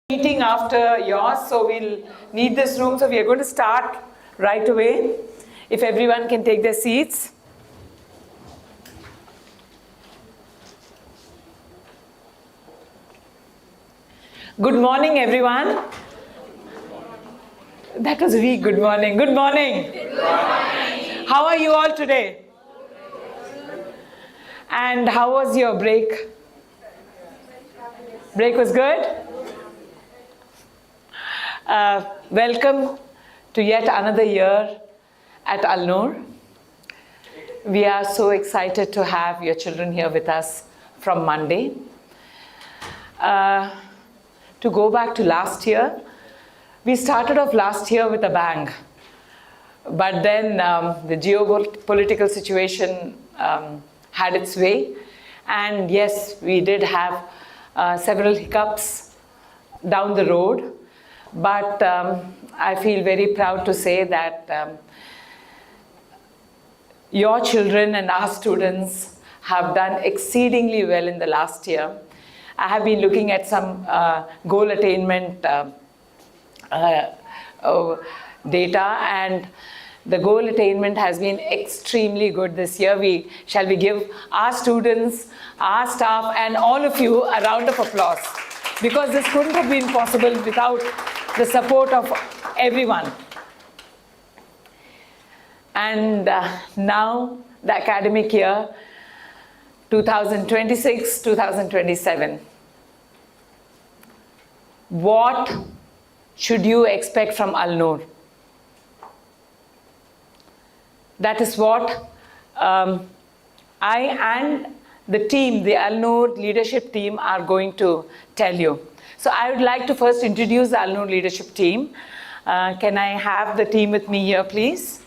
Meeting after yours, so we'll need this room. So we are going to start right away. If everyone can take their seats. Good morning, everyone. That was weak. Good morning. Good morning. Good morning. How are you all today? And how was your break? Break was good? Welcome to yet another year at Al-Noor. We are so excited to have your children here with us from Monday. To go back to last year, we started off last year with a bang. But then the geopolitical situation had its way. And yes, we did have several hiccups down the road. But I feel very proud to say that your children and our students have done exceedingly well in the last year. I have been looking at some goal attainment data, and the goal attainment has been extremely good this year. Shall we give our students, our staff, and all of you a round of applause, because this couldn't have been possible without the support of everyone. And now the academic year 2026-2027. What should you expect from Al-Noor? That is what I and the team, the Al-Noor leadership team, are going to tell you. So I would like to first introduce the Al-Noor leadership team. Can I have the team with me here, please?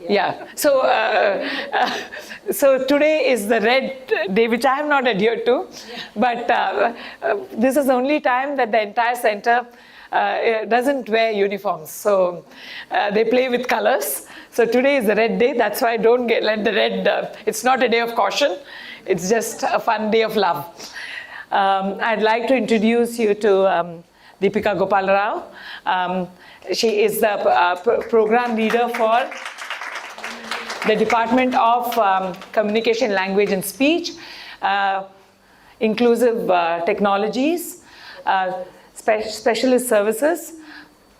Yeah, so today is the red day, which I have not adhered to, but this is the only time that the entire center doesn't wear uniforms. So they play with colors. So today is the red day. That's why don't let the red, it's not a day of caution. It's just a fun day of love. I'd like to introduce you to Deepika Gopal Rao. She is the program leader for the Department of Communication, Language and Speech, Inclusive Technologies, Specialist Services,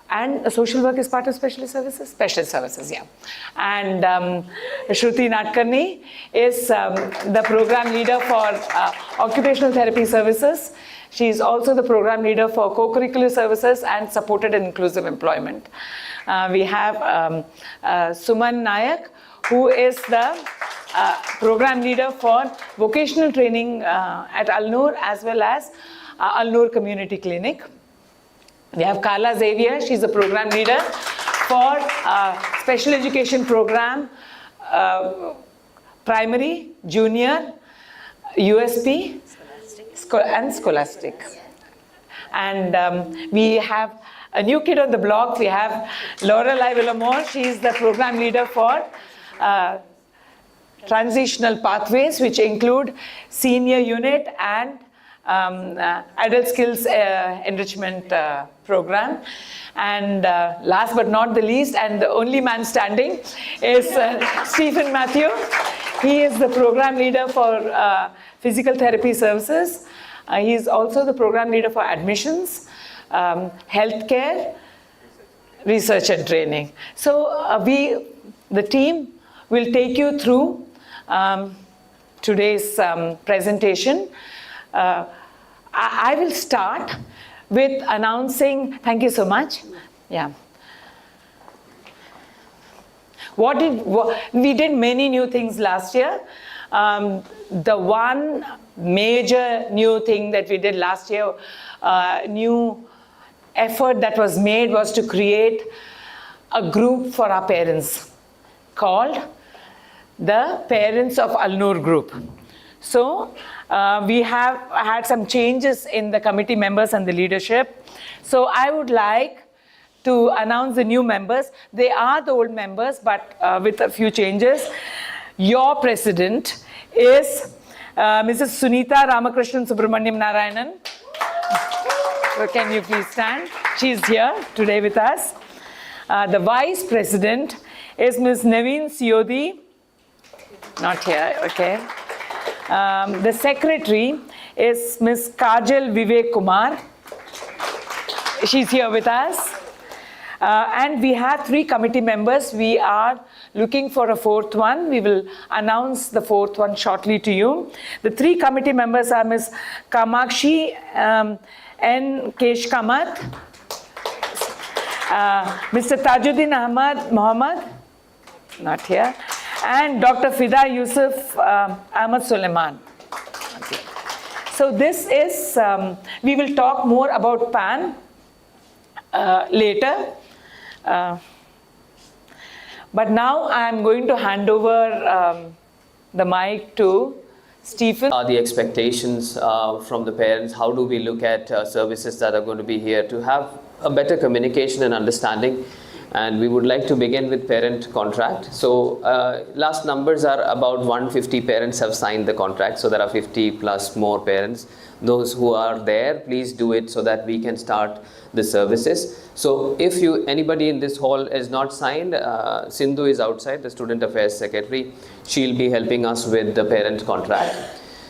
and social work is part of specialist services? Specialist services, yeah. And Shruti Nadkarni is the program leader for occupational therapy services. She is also the program leader for co-curricular services and supported and inclusive employment. We have Suman Nayak, who is the program leader for vocational training at Al-Noor, as well as Al-Noor Community Clinic. We have Carla Xavier. She's a program leader for special education program, primary, junior, USP, and scholastic. And we have a new kid on the block. We have Lorelai Villamore. She's the program leader for transitional pathways, which include senior unit and adult skills enrichment program. And last but not the least, and the only man standing, is Stephen Matthew. He is the program leader for physical therapy services. He is also the program leader for admissions, healthcare, research and training. So the team will take you through today's presentation. I will start with announcing, thank you so much. Yeah. We did many new things last year. The one major new thing that we did last year, new effort that was made, was to create a group for our parents called the Parents of Al-Noor Group. So we have had some changes in the committee members and the leadership. So I would like to announce the new members. They are the old members, but with a few changes. Your president is Mrs. Sunita Ramakrishnan Subramaniam Narayanan. So can you please stand? She is here today with us. The vice president is Ms. Naveen Siodhi. Not here, okay. The secretary is Ms. Kajal Vivek Kumar. She's here with us. And we have 3 committee members. We are looking for a 4th one. We will announce the 4th one shortly to you. The 3 committee members are Ms. Kamakshi N. Kesh Kamath, Mr. Tajuddin Ahmad Mohammed, not here, and Dr. Fida Yusuf Ahmad Suleiman. Okay. So this is, we will talk more about PAN later. But now I am going to hand over the mic to Stephen. Are the expectations from the parents? How do we look at services that are going to be here to have a better communication and understanding? And we would like to begin with parent contract. So last numbers are about 150 parents have signed the contract. So there are 50 plus more parents. Those who are there, please do it so that we can start the services. So if anybody in this hall is not signed, Sindhu is outside, the Student Affairs Secretary. She'll be helping us with the parent contract.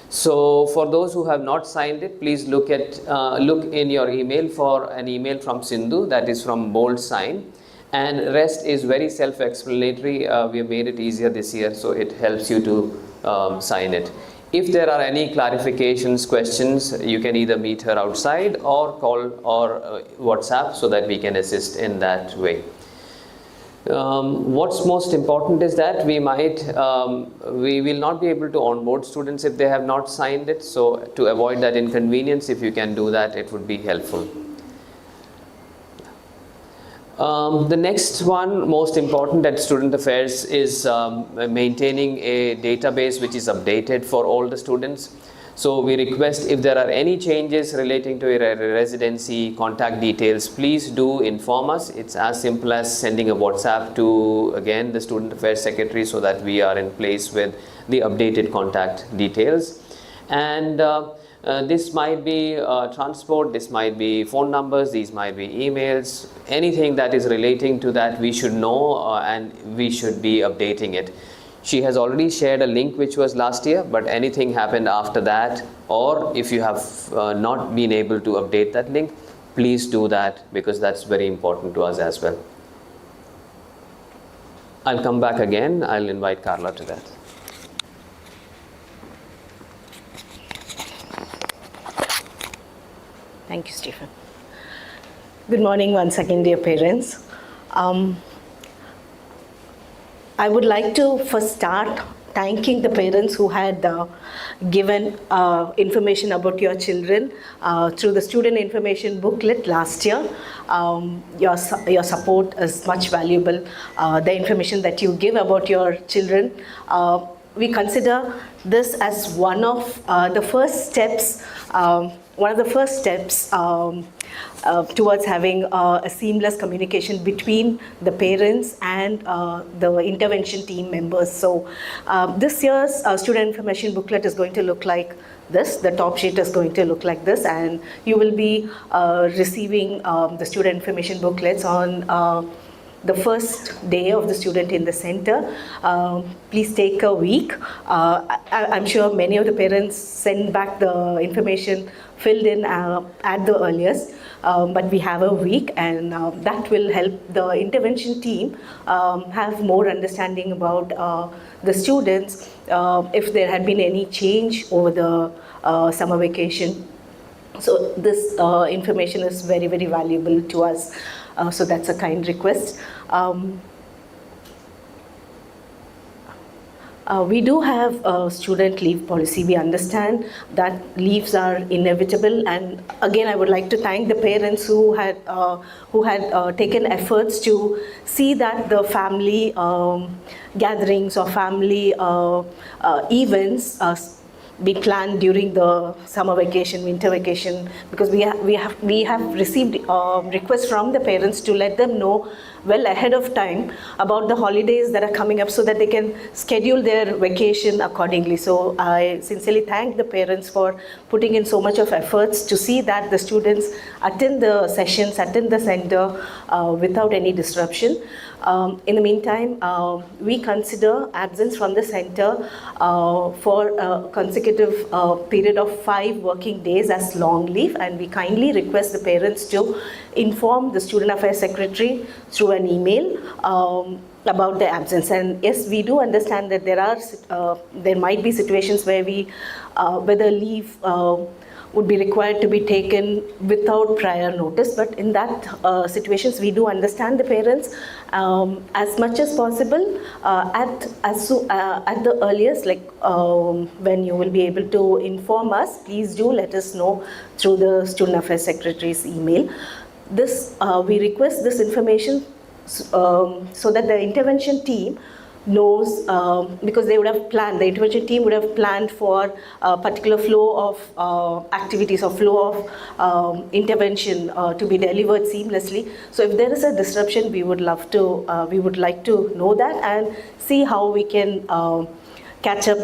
So for those who have not signed it, please look in your email for an email from Sindhu, that is from bold sign. And rest is very self-explanatory. We have made it easier this year, so it helps you to sign it. If there are any clarifications, questions, you can either meet her outside or call or WhatsApp so that we can assist in that way. What's most important is that we will not be able to onboard students if they have not signed it. So to avoid that inconvenience, if you can do that, it would be helpful. The next one, most important at Student Affairs, is maintaining a database which is updated for all the students. So we request if there are any changes relating to a residency, contact details, please do inform us. It's as simple as sending a WhatsApp to, again, the Student Affairs Secretary so that we are in place with the updated contact details. And this might be transport, this might be phone numbers, these might be emails, anything that is relating to that we should know and we should be updating it. She has already shared a link which was last year, but anything happened after that, or if you have not been able to update that link, please do that because that's very important to us as well. I'll come back again. I'll invite Carla to that. Thank you, Stephen. Good morning once again, dear parents. I would like to first start thanking the parents who had given information about your children through the student information booklet last year. Your support is much valuable. The information that you give about your children, we consider this as one of the first steps towards having a seamless communication between the parents and the intervention team members. So this year's student information booklet is going to look like this. The top sheet is going to look like this, and you will be receiving the student information booklets on the first day of the student in the center. Please take a week. I'm sure many of the parents send back the information filled in at the earliest, but we have a week, and that will help the intervention team have more understanding about the students if there had been any change over the summer vacation. So this information is very, very valuable to us. So that's a kind request. We do have a student leave policy. We understand that leaves are inevitable, and again, I would like to thank the parents who had taken efforts to see that the family gatherings or family events be planned during the summer vacation, winter vacation, because we have received requests from the parents to let them know well ahead of time about the holidays that are coming up so that they can schedule their vacation accordingly. So I sincerely thank the parents for putting in so much of efforts to see that the students attend the sessions, attend the center without any disruption. In the meantime, we consider absence from the center for a consecutive period of 5 working days as long leave, and we kindly request the parents to inform the Student Affairs Secretary through an email about the absence. And yes, we do understand that there might be situations where where the leave would be required to be taken without prior notice, but in that situations we do understand the parents as much as possible at the earliest, like when you will be able to inform us, please do let us know through the Student Affairs Secretary's email. We request this information so that the intervention team knows, because they would have planned, the intervention team would have planned for a particular flow of activities or flow of intervention to be delivered seamlessly. So if there is a disruption, we would like to know that and see how we can catch up,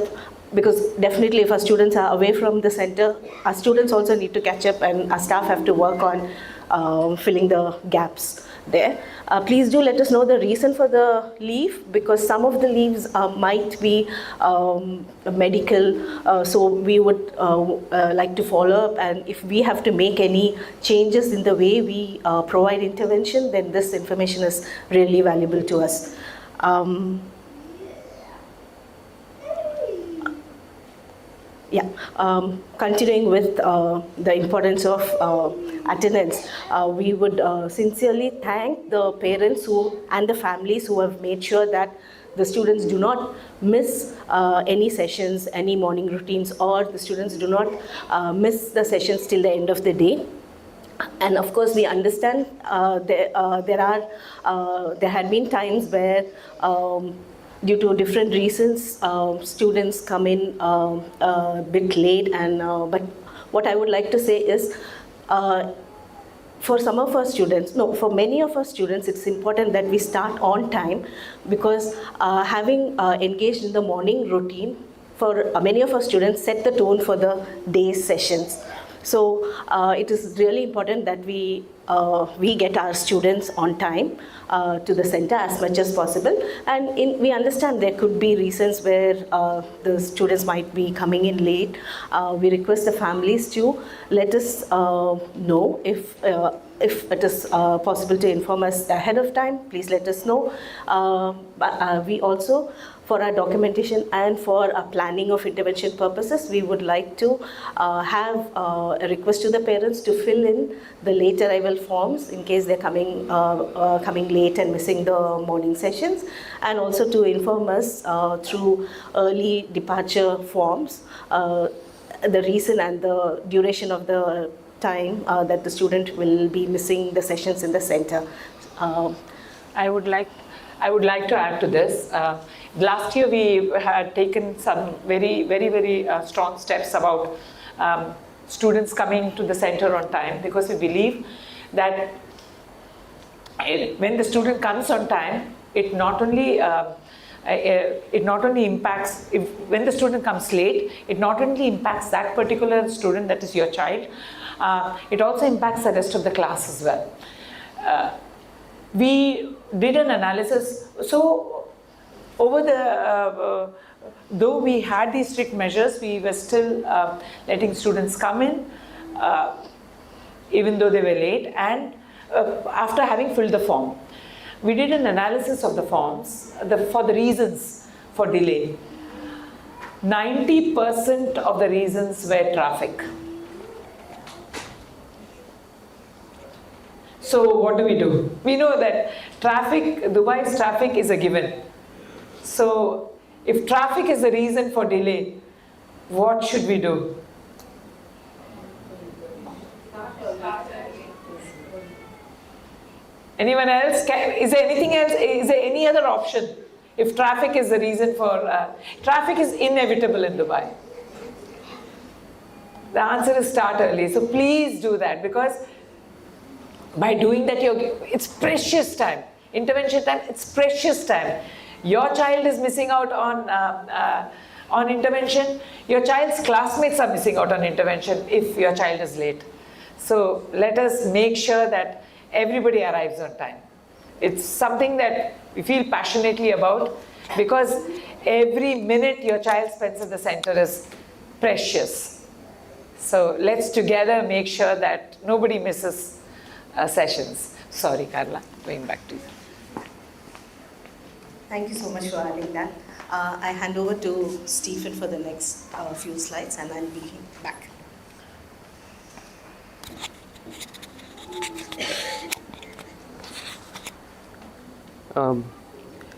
because definitely if our students are away from the center, our students also need to catch up and our staff have to work on filling the gaps there. Please do let us know the reason for the leave, because some of the leaves might be medical, so we would like to follow up, and if we have to make any changes in the way we provide intervention, then this information is really valuable to us. Continuing with the importance of attendance, we would sincerely thank the parents and the families who have made sure that the students do not miss any sessions, any morning routines, or the students do not miss the sessions till the end of the day. And of course, we understand there had been times where due to different reasons, students come in a bit late, and but what I would like to say is, for many of our students, it's important that we start on time, because having engaged in the morning routine for many of our students set the tone for the day's sessions. So it is really important that we get our students on time to the center as much as possible. And we understand there could be reasons where the students might be coming in late. We request the families to let us know if it is possible to inform us ahead of time. Please let us know. But we also, for our documentation and for our planning of intervention purposes, we would like to have a request to the parents to fill in the late arrival forms in case they're coming late and missing the morning sessions, and also to inform us through early departure forms the reason and the duration of the time that the student will be missing the sessions in the center. I would like to add to this. Last year we had taken some very strong steps about students coming to the center on time, because we believe that when the student comes on time, it not only impacts, when the student comes late, it not only impacts that particular student, that is your child, it also impacts the rest of the class as well. We did an analysis. So over the though we had these strict measures, we were still letting students come in even though they were late, and after having filled the form. We did an analysis of the forms for the reasons for delay. 90% of the reasons were traffic. So what do? We know that Dubai's traffic is a given. So if traffic is the reason for delay, what should we do? Anyone else? Is there anything else? Is there any other option? If traffic is the reason for... traffic is inevitable in Dubai. The answer is start early. So please do that, because by doing that, it's precious time. Intervention time, it's precious time. Your child is missing out on intervention. Your child's classmates are missing out on intervention if your child is late. So let us make sure that everybody arrives on time. It's something that we feel passionately about, because every minute your child spends at the center is precious. So let's together make sure that nobody misses sessions. Sorry, Carla, going back to you. Thank you so much for adding that. I hand over to Stephen for the next few slides, and I'll be back.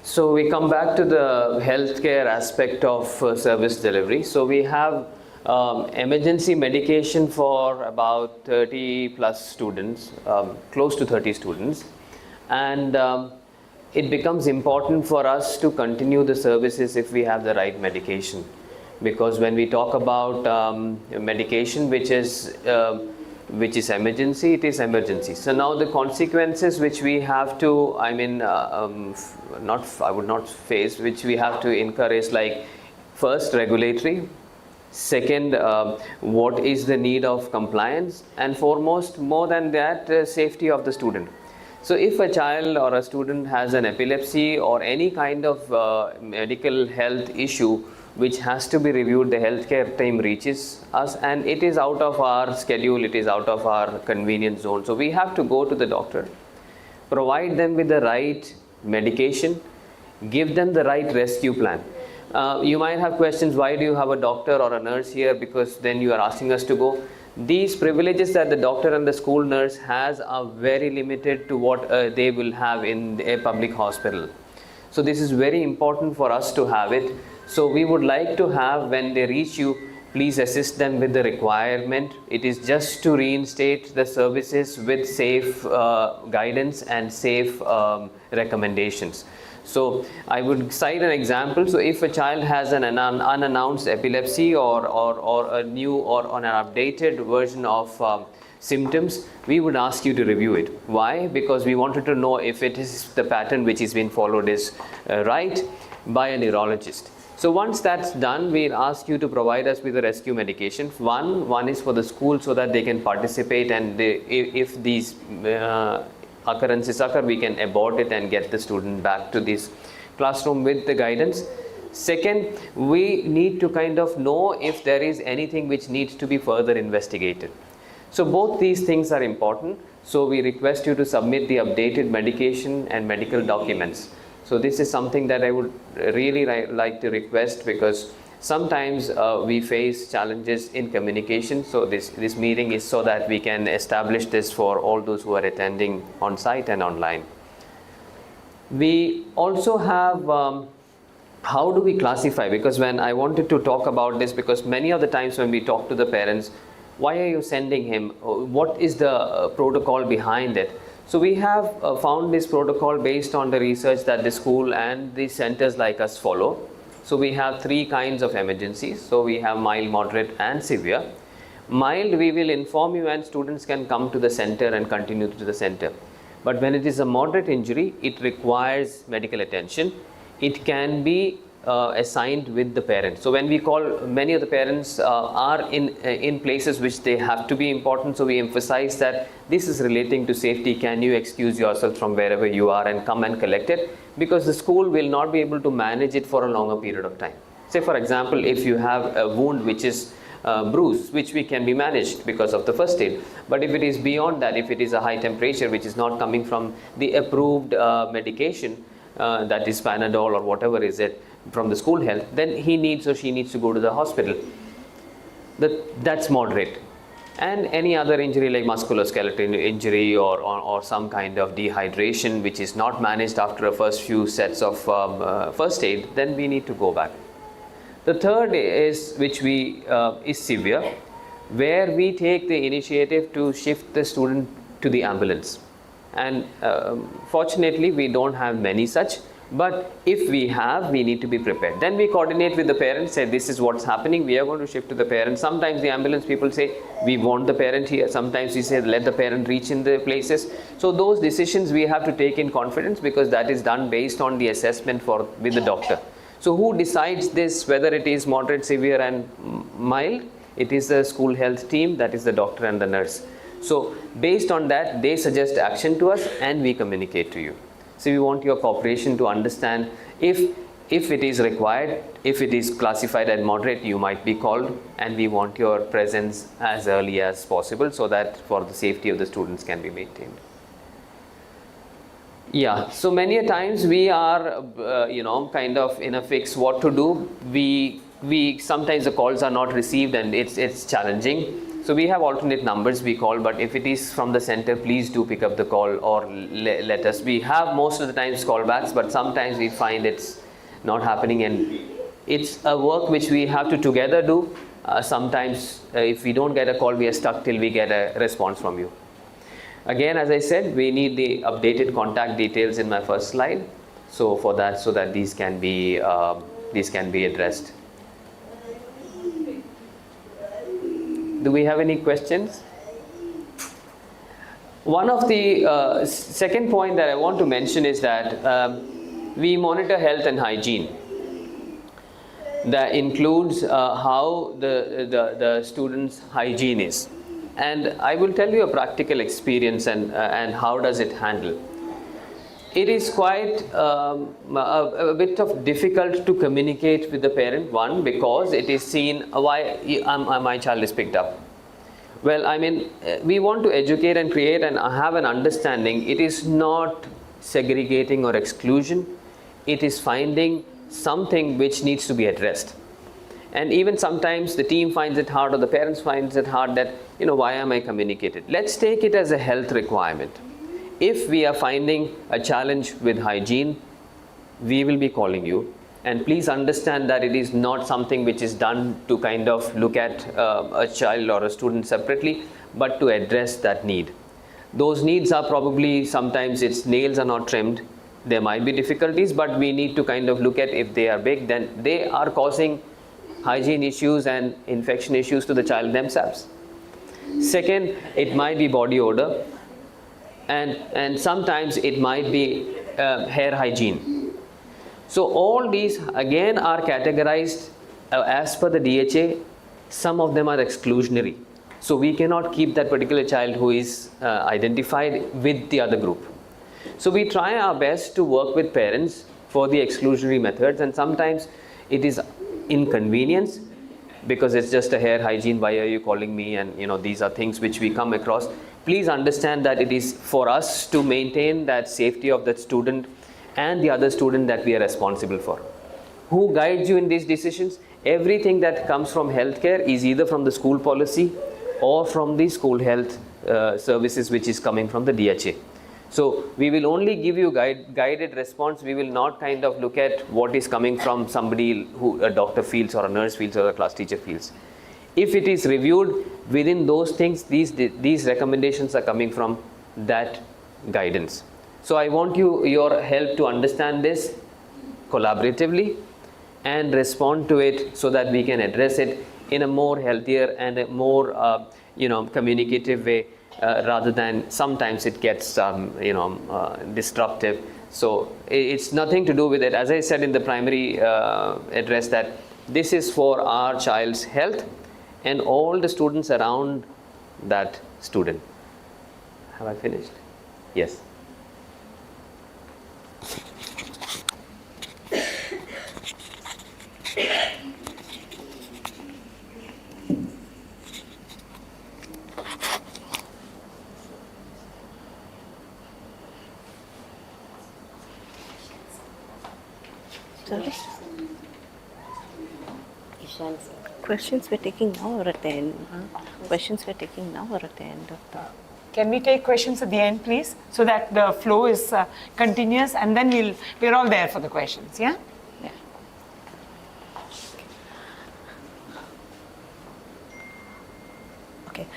So we come back to the healthcare aspect of service delivery. So we have emergency medication for about 30 plus students, close to 30 students, and it becomes important for us to continue the services if we have the right medication, because when we talk about medication which is emergency, it is emergency. So now the consequences which we have to, I would not face, which we have to incur is like, first, regulatory. Second, what is the need of compliance? And foremost, more than that, safety of the student. So if a child or a student has an epilepsy or any kind of medical health issue which has to be reviewed, the healthcare team reaches us, and it is out of our schedule, it is out of our convenience zone. So we have to go to the doctor, provide them with the right medication, give them the right rescue plan. You might have questions, why do you have a doctor or a nurse here? Because then you are asking us to go. These privileges that the doctor and the school nurse has are very limited to what they will have in a public hospital. So this is very important for us to have it. So we would like to have, when they reach you, please assist them with the requirement. It is just to reinstate the services with safe guidance and safe recommendations. So I would cite an example. So if a child has an unannounced epilepsy or a new or an updated version of symptoms, we would ask you to review it. Why? Because we wanted to know if it is the pattern which is being followed is right by a neurologist. So once that's done, we'll ask you to provide us with a rescue medication. One is for the school so that they can participate, and if these occurrences occur, we can abort it and get the student back to this classroom with the guidance. Second, we need to kind of know if there is anything which needs to be further investigated. So both these things are important. So we request you to submit the updated medication and medical documents. So this is something that I would really like to request, because sometimes we face challenges in communication. So this meeting is so that we can establish this for all those who are attending on site and online. We also have how do we classify? Because when I wanted to talk about this, because many of the times when we talk to the parents, why are you sending him? What is the protocol behind it? So we have found this protocol based on the research that the school and the centers like us follow. So we have three kinds of emergencies. So we have mild, moderate and severe. Mild, we will inform you and students can come to the center and continue to the center. But when it is a moderate injury, it requires medical attention. It can be assigned with the parents. So when we call, many of the parents are in places which they have to be important. So we emphasize that this is relating to safety. Can you excuse yourself from wherever you are and come and collect it? Because the school will not be able to manage it for a longer period of time. Say for example, if you have a wound which is bruise, which we can be managed because of the first aid. But if it is beyond that, if it is a high temperature which is not coming from the approved medication, that is Panadol or whatever is it from the school health, then he needs or she needs to go to the hospital. That's moderate. And any other injury like musculoskeletal injury or some kind of dehydration which is not managed after a first few sets of first aid, then we need to go back. The third is is severe, where we take the initiative to shift the student to the ambulance. And fortunately, we don't have many such, But if we have, we need to be prepared. Then we coordinate with the parents, say this is what's happening, we are going to shift to the parents. Sometimes the ambulance people say we want the parent here. Sometimes we say let the parent reach in the places. So those decisions we have to take in confidence, because that is done based on the assessment with the doctor. So who decides this, whether it is moderate, severe and mild? It is the school health team, that is the doctor and the nurse. So based on that, they suggest action to us and we communicate to you. So we want your cooperation to understand if it is required, if it is classified as moderate, you might be called, and we want your presence as early as possible so that for the safety of the students can be maintained. Yeah, so many a times we are, kind of in a fix what to do. We sometimes the calls are not received and it's challenging. So we have alternate numbers we call, but if it is from the center, please do pick up the call or let us. We have most of the times callbacks, but sometimes we find it's not happening, and it's a work which we have to together do. Sometimes if we don't get a call, we are stuck till we get a response from you. Again, as I said, we need the updated contact details in my first slide. So for that, so that these can be addressed. Do we have any questions? One of the second point that I want to mention is that we monitor health and hygiene. That includes how the student's hygiene is. And I will tell you a practical experience and how does it handle. It is quite a bit of difficult to communicate with the parent. One, because it is seen why my child is picked up. Well, I mean, we want to educate and create and have an understanding. It is not segregating or exclusion. It is finding something which needs to be addressed. And even sometimes the team finds it hard or the parents finds it hard that, why am I communicated? Let's take it as a health requirement. If we are finding a challenge with hygiene, we will be calling you. And please understand that it is not something which is done to kind of look at a child or a student separately, but to address that need. Those needs are probably, sometimes its nails are not trimmed. There might be difficulties, but we need to kind of look at if they are big, then they are causing hygiene issues and infection issues to the child themselves. Second, it might be body odor. And sometimes it might be hair hygiene. So all these again are categorized as per the DHA. Some of them are exclusionary. So we cannot keep that particular child who is identified with the other group. So we try our best to work with parents for the exclusionary methods, and sometimes it is inconvenience because it's just a hair hygiene, why are you calling me, and these are things which we come across. Please understand that it is for us to maintain that safety of the student and the other student that we are responsible for. Who guides you in these decisions? Everything that comes from healthcare is either from the school policy or from the school health services which is coming from the DHA. So we will only give you guided response. We will not kind of look at what is coming from somebody who a doctor feels or a nurse feels or a class teacher feels. If it is reviewed within those things, these recommendations are coming from that guidance. So I want your help to understand this collaboratively and respond to it so that we can address it in a more healthier and a more communicative way, rather than sometimes it gets disruptive. So it's nothing to do with it. As I said in the primary address, that this is for our child's health and all the students around that student. Have I finished? Yes. Sorry? Questions we're taking now or at the end? Questions we're taking now or at the end of the... Can we take questions at the end, please, so that the flow is continuous, and then we're all there for the questions, yeah? Yeah. Okay. Okay.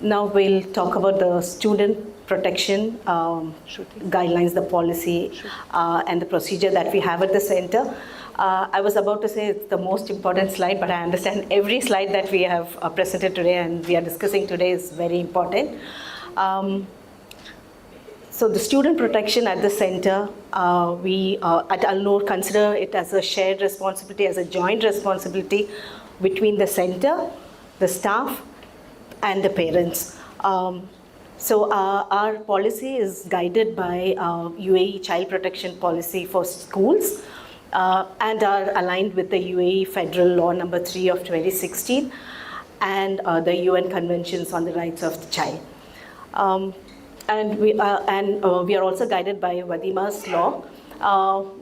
Now we'll talk about the student protection guidelines, the policy, and the procedure that we have at the center. I was about to say it's the most important slide, but I understand every slide that we have presented today and we are discussing today is very important. So the student protection at the center, we at Al-Noor consider it as a shared responsibility, as a joint responsibility between the center, the staff, and the parents. So our policy is guided by UAE Child Protection Policy for schools and are aligned with the UAE Federal Law number 3 of 2016 and the UN Conventions on the Rights of the Child. And we are also guided by Wadima's law.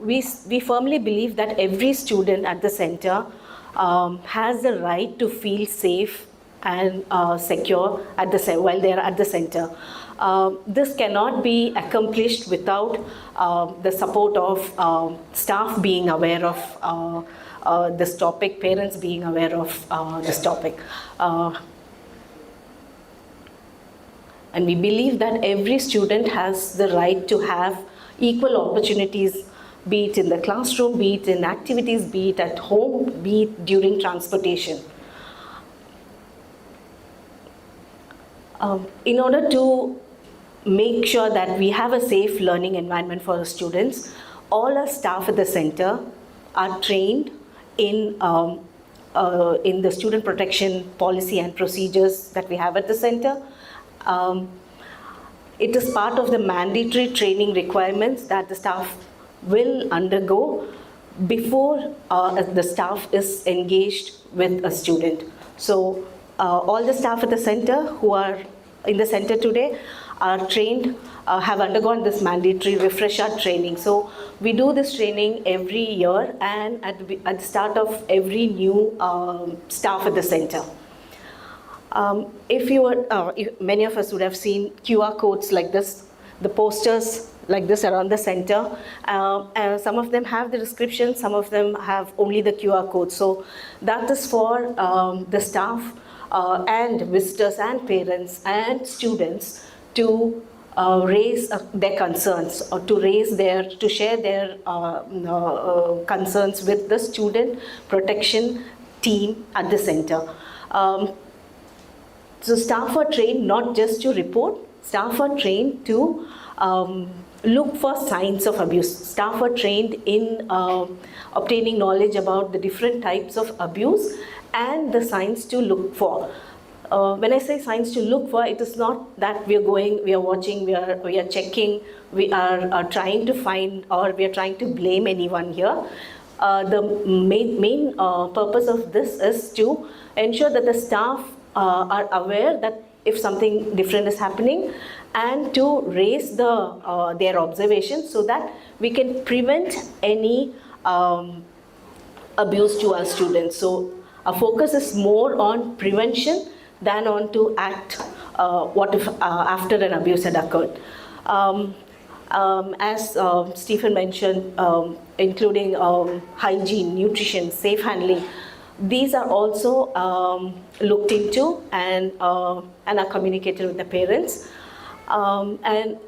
We firmly believe that every student at the center has the right to feel safe and secure at while they are at the center. This cannot be accomplished without the support of staff being aware of this topic, parents being aware of this topic. And we believe that every student has the right to have equal opportunities, be it in the classroom, be it in activities, be it at home, be it during transportation. In order to make sure that we have a safe learning environment for the students, all our staff at the center are trained in the student protection policy and procedures that we have at the center. It is part of the mandatory training requirements that the staff will undergo before the staff is engaged with a student. So all the staff at the center who are in the center today are trained, have undergone this mandatory refresher training. So we do this training every year and at the start of every new staff at the center. Many of us would have seen QR codes like this, the posters like this around the center. Some of them have the description, some of them have only the QR code. So that is for the staff and visitors and parents and students to raise their concerns or to share their concerns with the student protection team at the center. So staff are trained not just to report, staff are trained to look for signs of abuse. Staff are trained in obtaining knowledge about the different types of abuse and the signs to look for. When I say signs to look for, it is not that we are watching, we are checking, we are trying to find or we are trying to blame anyone here. The main purpose of this is to ensure that the staff are aware that if something different is happening and to raise their observations so that we can prevent any abuse to our students. So our focus is more on prevention than on to act what if after an abuse had occurred. As Stephen mentioned, including hygiene, nutrition, safe handling, these are also looked into and are communicated with the parents. And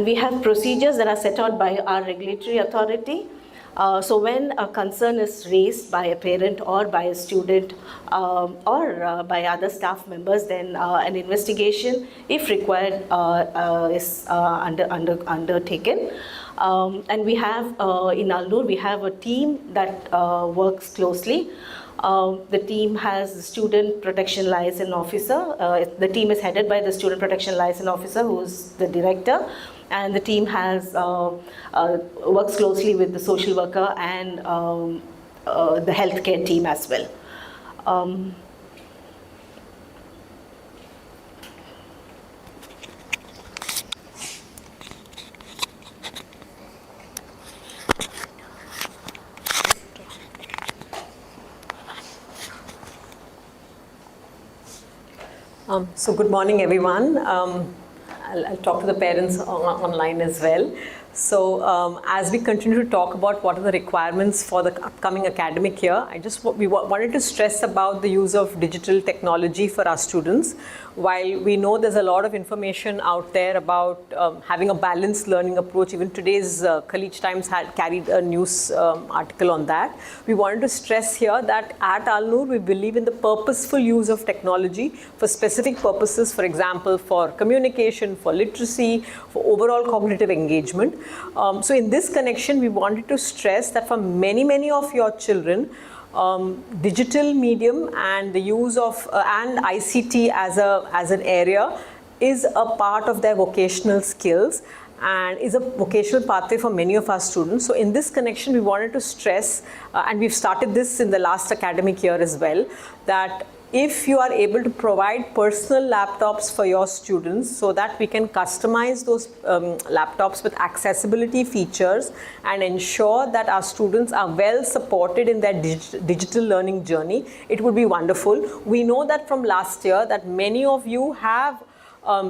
we have procedures that are set out by our regulatory authority. So when a concern is raised by a parent or by a student or by other staff members, then an investigation, if required, is undertaken. And we have in Al-Noor, we have a team that works closely. The team has the student protection liaison officer. The team is headed by the student protection liaison officer, who is the director. And the team has works closely with the social worker and the healthcare team as well. So good morning, everyone. I'll talk to the parents online as well. So as we continue to talk about what are the requirements for the upcoming academic year, we wanted to stress about the use of digital technology for our students. While we know there's a lot of information out there about having a balanced learning approach, even today's College Times had carried a news article on that. We wanted to stress here that at Al-Noor, we believe in the purposeful use of technology for specific purposes, for example, for communication, for literacy, for overall cognitive engagement. So in this connection, we wanted to stress that for many of your children, digital medium and the use of and ICT as an area is a part of their vocational skills and is a vocational pathway for many of our students. So in this connection, we wanted to stress, and we've started this in the last academic year as well, that if you are able to provide personal laptops for your students so that we can customize those laptops with accessibility features and ensure that our students are well supported in their digital learning journey, it would be wonderful. We know that from last year that many of you have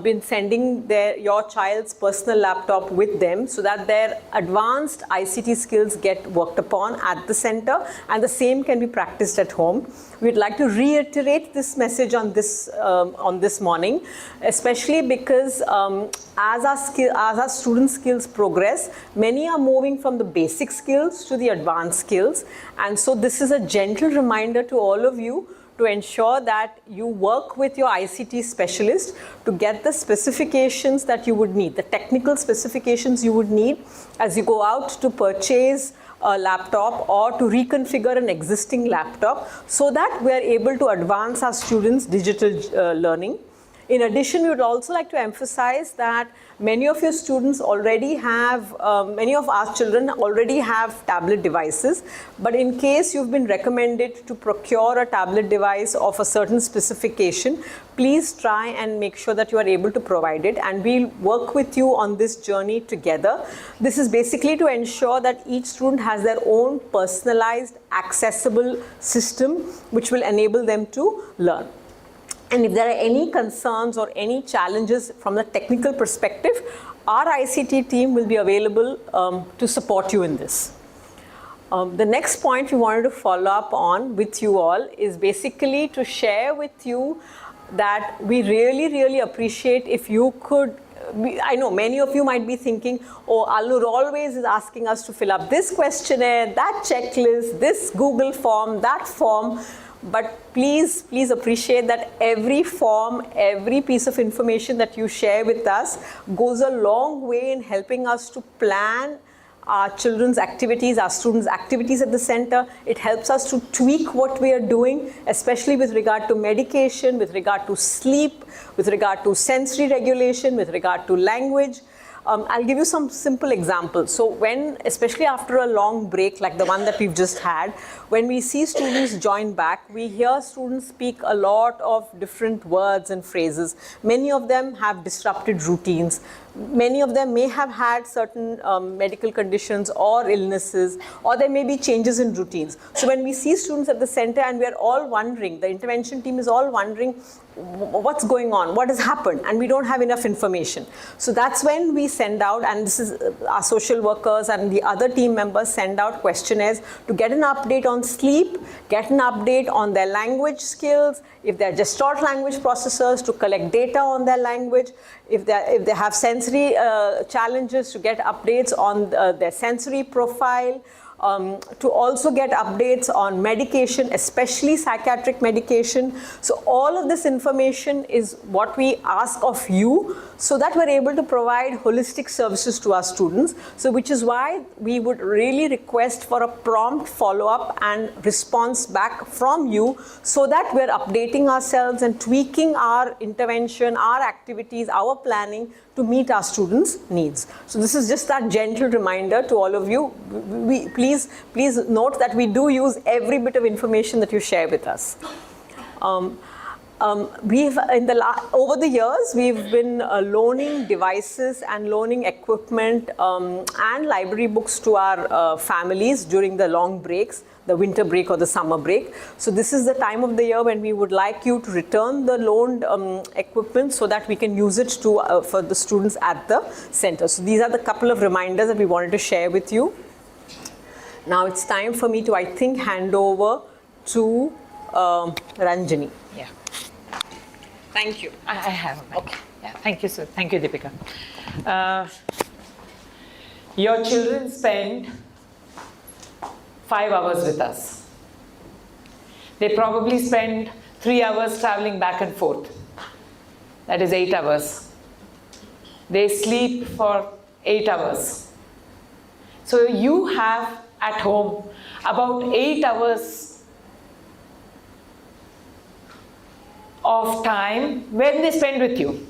been sending your child's personal laptop with them so that their advanced ICT skills get worked upon at the center, and the same can be practiced at home. We'd like to reiterate this message on this morning, especially because as our student skills progress, many are moving from the basic skills to the advanced skills, and so this is a gentle reminder to all of you to ensure that you work with your ICT specialist to get the specifications that you would need, the technical specifications you would need as you go out to purchase a laptop or to reconfigure an existing laptop, so that we are able to advance our students' digital learning. In addition, we would also like to emphasize that many of your students already have, many of our children already have tablet devices, but in case you've been recommended to procure a tablet device of a certain specification, please try and make sure that you are able to provide it, and we'll work with you on this journey together. This is basically to ensure that each student has their own personalized, accessible system which will enable them to learn. And if there are any concerns or any challenges from the technical perspective, our ICT team will be available to support you in this. The next point we wanted to follow up on with you all is basically to share with you that we really appreciate if you could. I know many of you might be thinking, oh, Al-Noor always is asking us to fill up this questionnaire, that checklist, this Google form, that form. But please appreciate that every form, every piece of information that you share with us goes a long way in helping us to plan our children's activities, our students' activities at the center. It helps us to tweak what we are doing, especially with regard to medication, with regard to sleep, with regard to sensory regulation, with regard to language. I'll give you some simple examples. So when, especially after a long break like the one that we've just had, when we see students join back, we hear students speak a lot of different words and phrases. Many of them have disrupted routines. Many of them may have had certain medical conditions or illnesses, or there may be changes in routines. So when we see students at the center and we are all wondering, the intervention team is all wondering, what's going on, what has happened, and we don't have enough information. So that's when we send out, and this is our social workers and the other team members send out questionnaires to get an update on sleep, get an update on their language skills, if they're Gestalt language processors, to collect data on their language, if they have sensory challenges, to get updates on their sensory profile, to also get updates on medication, especially psychiatric medication. So all of this information is what we ask of you so that we're able to provide holistic services to our students. So which is why we would really request for a prompt follow-up and response back from you so that we're updating ourselves and tweaking our intervention, our activities, our planning to meet our students' needs. So this is just that gentle reminder to all of you. Please note that we do use every bit of information that you share with us. Over the years, we've been loaning devices and loaning equipment and library books to our families during the long breaks, the winter break or the summer break. So this is the time of the year when we would like you to return the loaned equipment so that we can use it for the students at the center. So these are the couple of reminders that we wanted to share with you. Now it's time for me to, I think, hand over to Ranjani. Yeah. Thank you. I have. Okay. Yeah. Thank you, sir. Thank you, Deepika. Your children spend 5 hours with us. They probably spend 3 hours traveling back and forth. That is 8 hours. They sleep for 8 hours. So you have at home about 8 hours of time when they spend with you.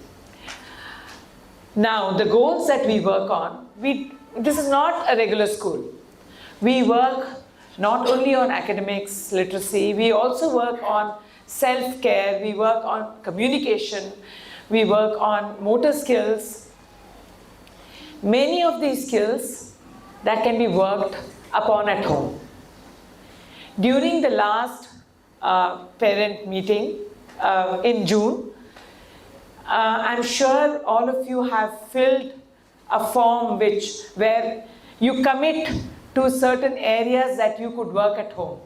Now, the goals that we work on, this is not a regular school. We work not only on academics, literacy, we also work on self-care, we work on communication, we work on motor skills. Many of these skills that can be worked upon at home. During the last parent meeting, in June, I'm sure all of you have filled a form where you commit to certain areas that you could work at home.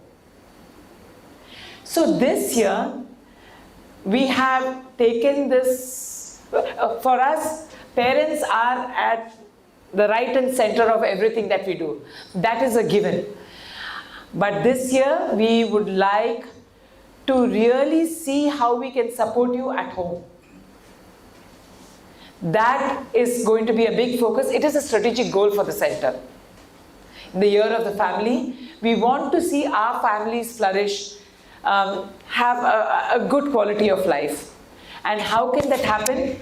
So this year, we have taken this, for us, parents are at the right and center of everything that we do. That is a given. But this year, we would like to really see how we can support you at home. That is going to be a big focus. It is a strategic goal for the center. In the year of the family, we want to see our families flourish, have a good quality of life. And how can that happen?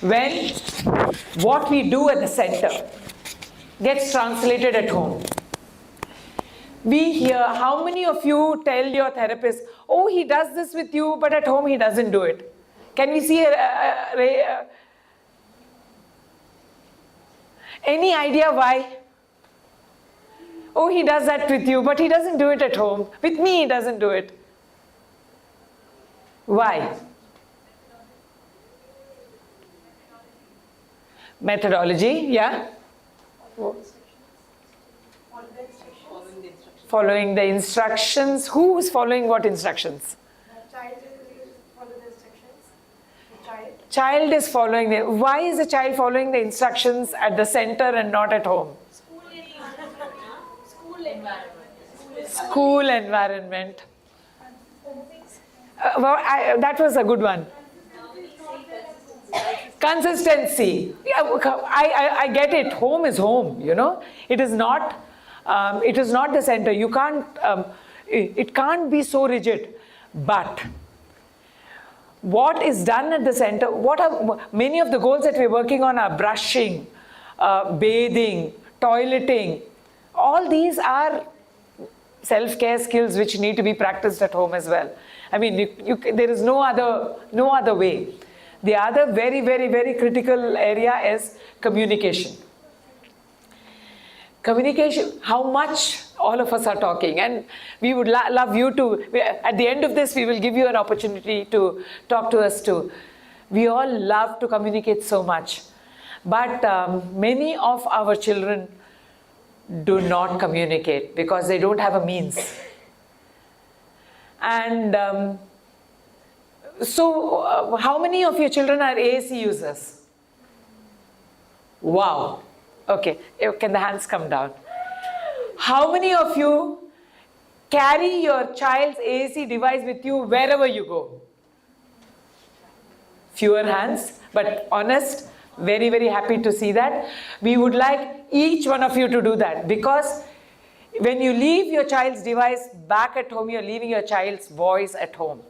When what we do at the center gets translated at home. We hear, how many of you tell your therapist, oh, he does this with you, but at home he doesn't do it? Can we see any idea why? Oh, he does that with you, but he doesn't do it at home. With me, he doesn't do it. Why? Methodology, yeah? Following the instructions. Who is following what instructions? The child is following the instructions. The child. Child is following the. Why is the child following the instructions at the center and not at home? School environment. School environment. That was a good one. Consistency. Yeah, I get it. Home is home, you know. It is not the center. You can't, it can't be so rigid. But what is done at the center, many of the goals that we're working on are brushing, bathing, toileting. All these are self-care skills which need to be practiced at home as well. I mean, there is no other way. The other very, very, very critical area is communication. Communication, how much all of us are talking, and we would love you to, at the end of this, we will give you an opportunity to talk to us too. We all love to communicate so much, but many of our children do not communicate because they don't have a means. And so how many of your children are AAC users? Wow. Okay, can the hands come down? How many of you carry your child's AAC device with you wherever you go? Fewer hands, but honest, very, very happy to see that. We would like each one of you to do that, because when you leave your child's device back at home, you're leaving your child's voice at home.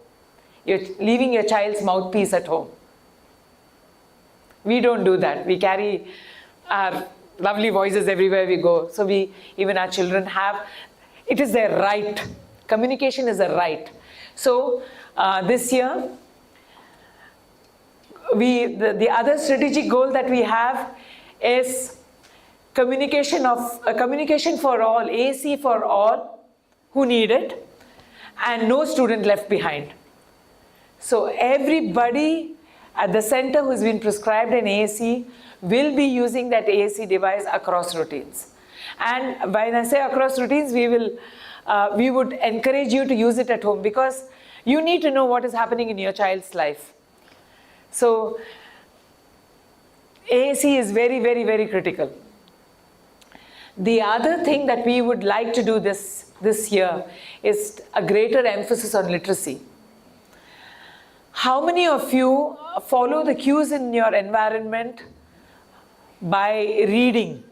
You're leaving your child's mouthpiece at home. We don't do that. We carry our lovely voices everywhere we go. So even our children it is their right. Communication is a right. So this year, the other strategic goal that we have is communication for all, AAC for all who need it, and no student left behind. So everybody at the center who's been prescribed an AAC will be using that AAC device across routines. And when I say across routines, we would encourage you to use it at home, because you need to know what is happening in your child's life. So AAC is very, very, very critical. The other thing that we would like to do this year is a greater emphasis on literacy. How many of you follow the cues in your environment by reading?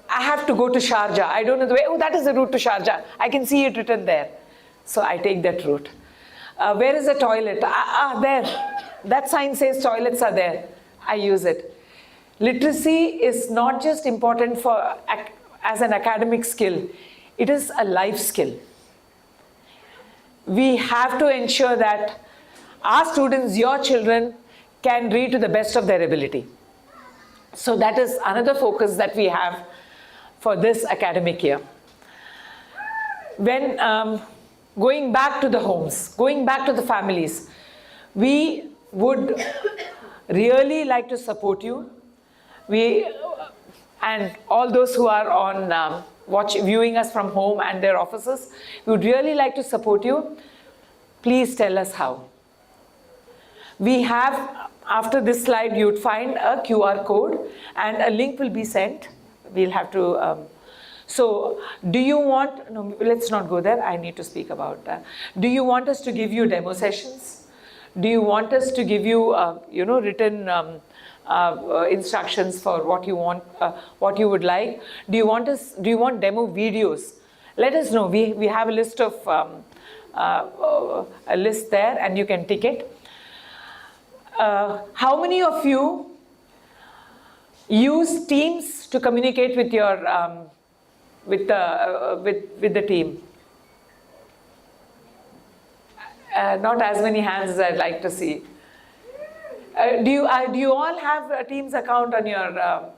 I have to go to Sharjah. I don't know the way. Oh, that is the route to Sharjah. I can see it written there. So I take that route. Where is the toilet? There. That sign says toilets are there. I use it. Literacy is not just important as an academic skill. It is a life skill. We have to ensure that our students, your children, can read to the best of their ability. So that is another focus that we have for this academic year. When going back to the homes, going back to the families, we would really like to support you. And all those who are on viewing us from home and their offices, we would really like to support you. Please tell us how. We have, after this slide, you'd find a QR code and a link will be sent. We'll have to, so do you want, no, let's not go there. I need to speak about that. Do you want us to give you demo sessions? Do you want us to give you, written instructions for what you want, what you would like? Do you want demo videos? Let us know. We have a list of a list there, and you can tick it. How many of you use Teams to communicate with your with the team? Not as many hands as I'd like to see. Do you all have a Teams account on your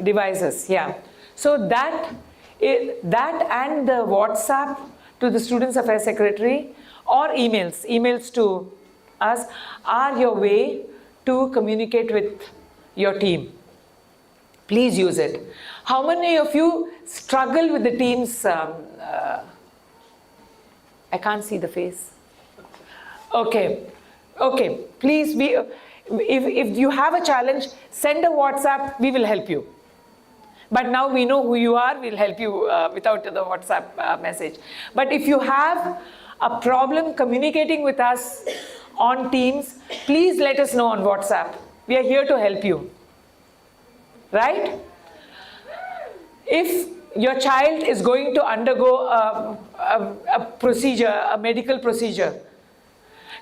devices? Yeah. So that and the WhatsApp to the Students Affairs Secretary or emails to us are your way to communicate with your team. Please use it. How many of you struggle with the Teams? I can't see the face. Okay. Please be. If you have a challenge, send a WhatsApp. We will help you. But now we know who you are. We'll help you without the WhatsApp message. But if you have a problem communicating with us on Teams, please let us know on WhatsApp. We are here to help you. Right? If your child is going to undergo a procedure, a medical procedure,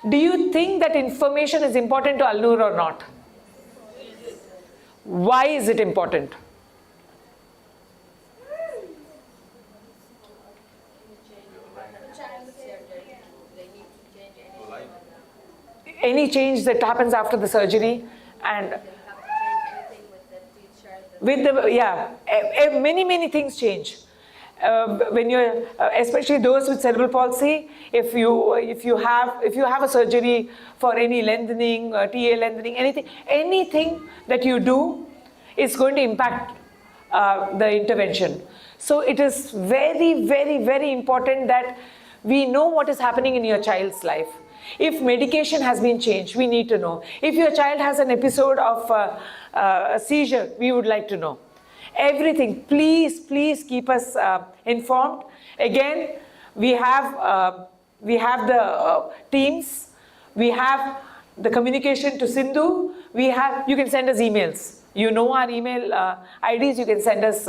do you think that information is important to Al-Noor or not? Why is it important? Any change that happens after the surgery, and with the many things change. When you're especially those with cerebral palsy, if you have a surgery for any lengthening, TA lengthening, anything that you do is going to impact the intervention. So it is very important that we know what is happening in your child's life. If medication has been changed, we need to know. If your child has an episode of a seizure, we would like to know. Everything, please keep us informed. Again, we have the Teams, we have the communication to Sindhu, you can send us emails. You know our email IDs, you can send us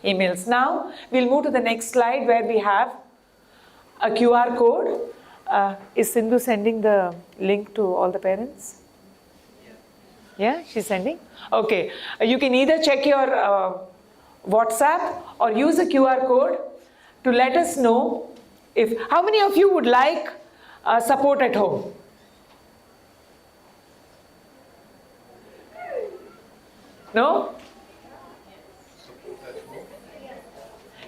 emails. Now, we'll move to the next slide where we have a QR code. Is Sindhu sending the link to all the parents? Yeah, she's sending? Okay. You can either check your WhatsApp or use a QR code to let us know how many of you would like support at home. No?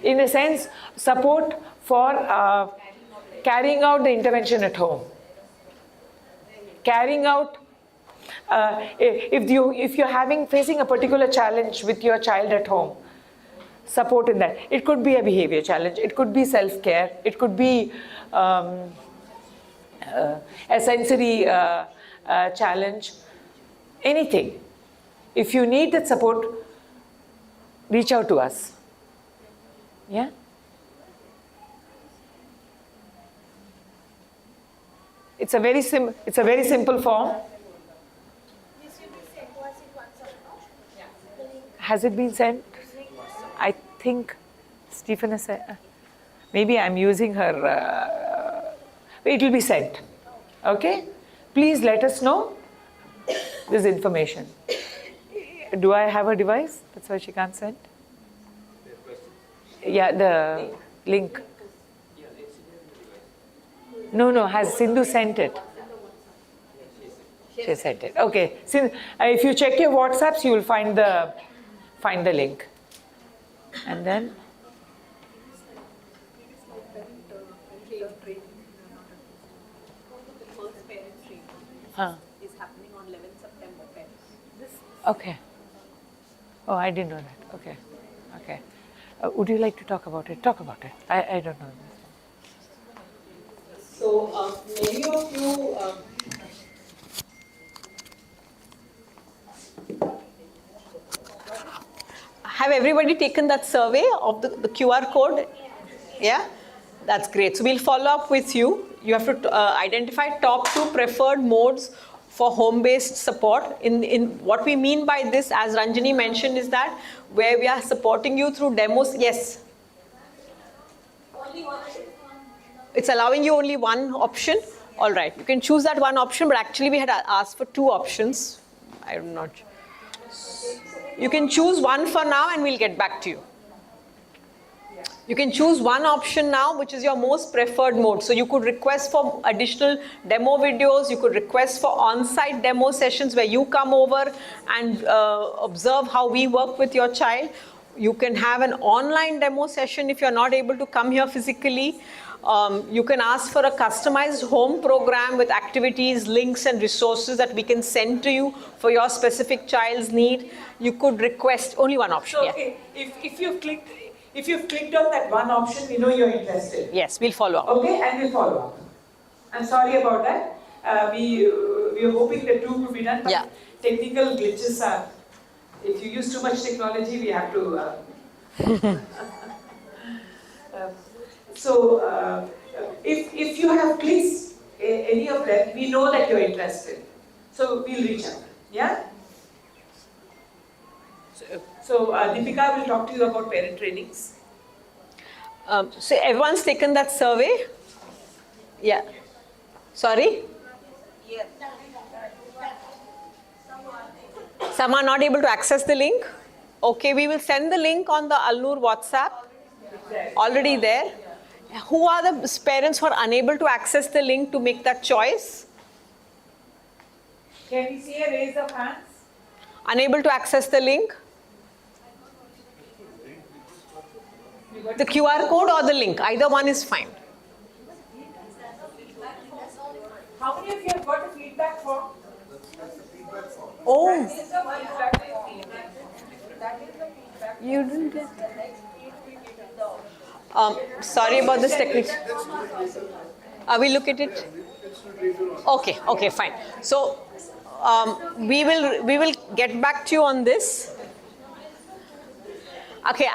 In a sense, support for carrying out the intervention at home. Carrying out, if you're facing a particular challenge with your child at home, support in that. It could be a behavior challenge, it could be self-care, it could be a sensory challenge, anything. If you need that support, reach out to us. Yeah? It's a very simple form. Has it been sent? I think Stephen has said. Maybe I'm using her. It will be sent. Okay? Please let us know this information. Do I have a device? That's why she can't send. Yeah, the link. No, has Sindhu sent it? She sent it. Okay. If you check your WhatsApps, you will find the link. And then? Huh. Is happening on 11th September. Okay. Oh, I didn't know that. Okay. Okay. Would you like to talk about it? Talk about it. I don't know. So many of you have everybody taken that survey of the QR code? Yeah? That's great. So we'll follow up with you. You have to identify top 2 preferred modes for home-based support. In what we mean by this, as Ranjani mentioned, is that where we are supporting you through demos. Yes? Only one. It's allowing you only one option. All right, you can choose that one option, but actually we had asked for 2 options. I'm not sure. You can choose one for now and we'll get back to you. You can choose one option now, which is your most preferred mode. So you could request for additional demo videos. You could request for on-site demo sessions where you come over and observe how we work with your child. You can have an online demo session if you're not able to come here physically. You can ask for a customized home program with activities, links, and resources that we can send to you for your specific child's need. You could request only one option. So, Yeah. okay, if you've clicked on that one option, we know you're interested. Yes, we'll follow up. Okay, and we'll follow up. I'm sorry about that. We are hoping that 2 could be done, but Yeah. technical glitches are. If you use too much technology, we have to. If you have clicked any of them, we know that you're interested. So we'll reach out. Yeah? So Deepika will talk to you about parent trainings. So everyone's taken that survey? Yeah. Sorry? Yes. Some are not able to access the link? Okay, we will send the link on the Alnoor WhatsApp. Already there. Who are the parents who are unable to access the link to make that choice? Can we see a raise of hands? Unable to access the link? The QR code or the link, either one is fine. How many of you have got a feedback form? Oh, This is the feedback. you didn't get sorry about this technique. We look at it. Okay, fine. So we will get back to you on this. Okay,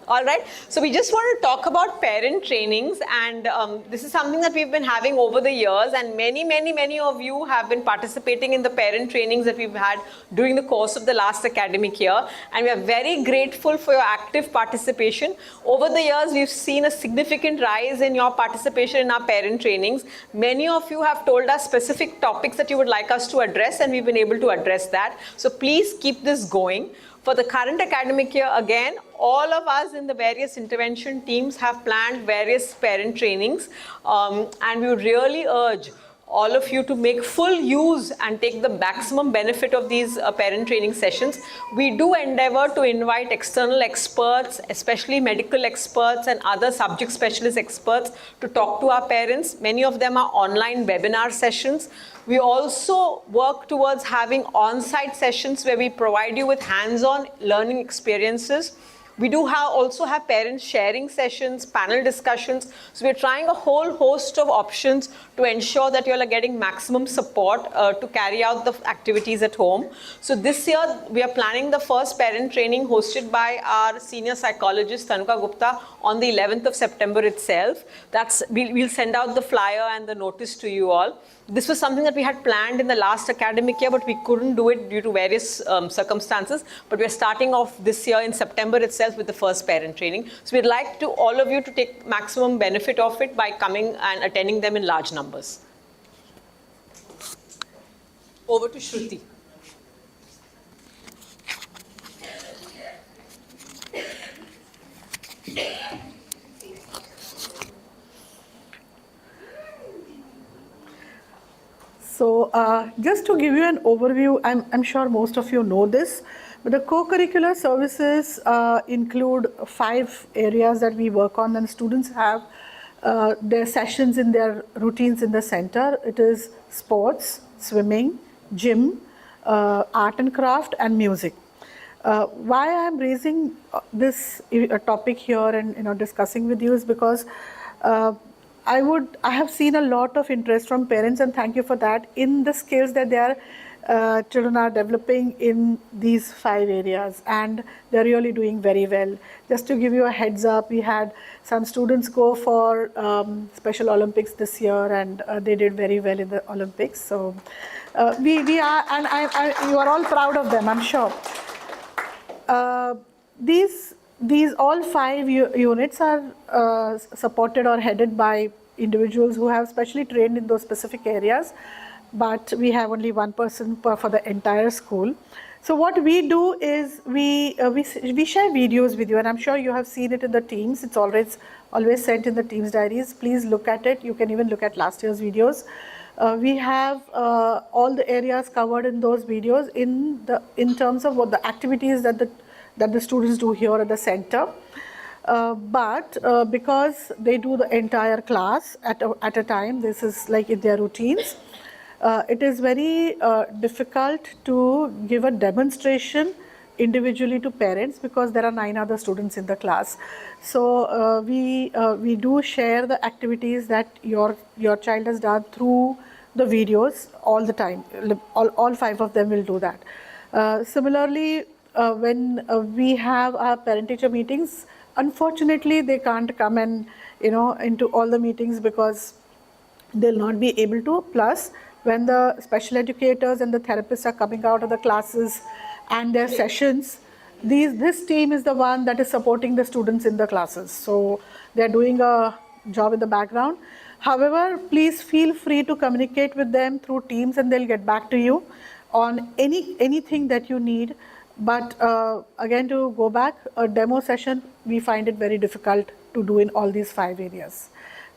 all right. So we just want to talk about parent trainings, and this is something that we've been having over the years, and many of you have been participating in the parent trainings that we've had during the course of the last academic year, and we are very grateful for your active participation. Over the years, we've seen a significant rise in your participation in our parent trainings. Many of you have told us specific topics that you would like us to address, and we've been able to address that. So please keep this going. For the current academic year, again, all of us in the various intervention teams have planned various parent trainings, and we would really urge all of you to make full use and take the maximum benefit of these parent training sessions. We do endeavor to invite external experts, especially medical experts and other subject specialist experts, to talk to our parents. Many of them are online webinar sessions. We also work towards having on-site sessions where we provide you with hands-on learning experiences. We do also have parents sharing sessions, panel discussions. So we're trying a whole host of options to ensure that you all are getting maximum support to carry out the activities at home. So this year, we are planning the first parent training hosted by our senior psychologist, Tanuka Gupta, on the 11th of September itself. We'll send out the flyer and the notice to you all. This was something that we had planned in the last academic year, but we couldn't do it due to various circumstances. But we're starting off this year in September itself with the first parent training. So we'd like to all of you to take maximum benefit of it by coming and attending them in large numbers. Over to Shruti. So just to give you an overview, I'm sure most of you know this, but the co-curricular services include 5 areas that we work on, and students have their sessions in their routines in the center. It is sports, swimming, gym, art and craft, and music. Why I'm raising this topic here and discussing with you is because I have seen a lot of interest from parents, and thank you for that, in the skills that their children are developing in these 5 areas, and they're really doing very well. Just to give you a heads up, we had some students go for Special Olympics this year, and they did very well in the Olympics. So we are, and you are all proud of them, I'm sure. These all 5 units are supported or headed by individuals who have specially trained in those specific areas, but we have only one person for the entire school. So what we do is we share videos with you, and I'm sure you have seen it in the teams. It's always sent in the teams diaries. Please look at it. You can even look at last year's videos. We have all the areas covered in those videos in terms of what the activities that the students do here at the center. But because they do the entire class at a time, this is like in their routines, it is very difficult to give a demonstration individually to parents because there are 9 other students in the class. So we do share the activities that your child has done through the videos all the time. All 5 of them will do that. Similarly, when we have our parent-teacher meetings, unfortunately they can't come and into all the meetings because they'll not be able to. Plus, when the special educators and the therapists are coming out of the classes and their sessions, this team is the one that is supporting the students in the classes. So they're doing a job in the background. However, please feel free to communicate with them through Teams, and they'll get back to you on anything that you need. But again, to go back, a demo session, we find it very difficult to do in all these 5 areas.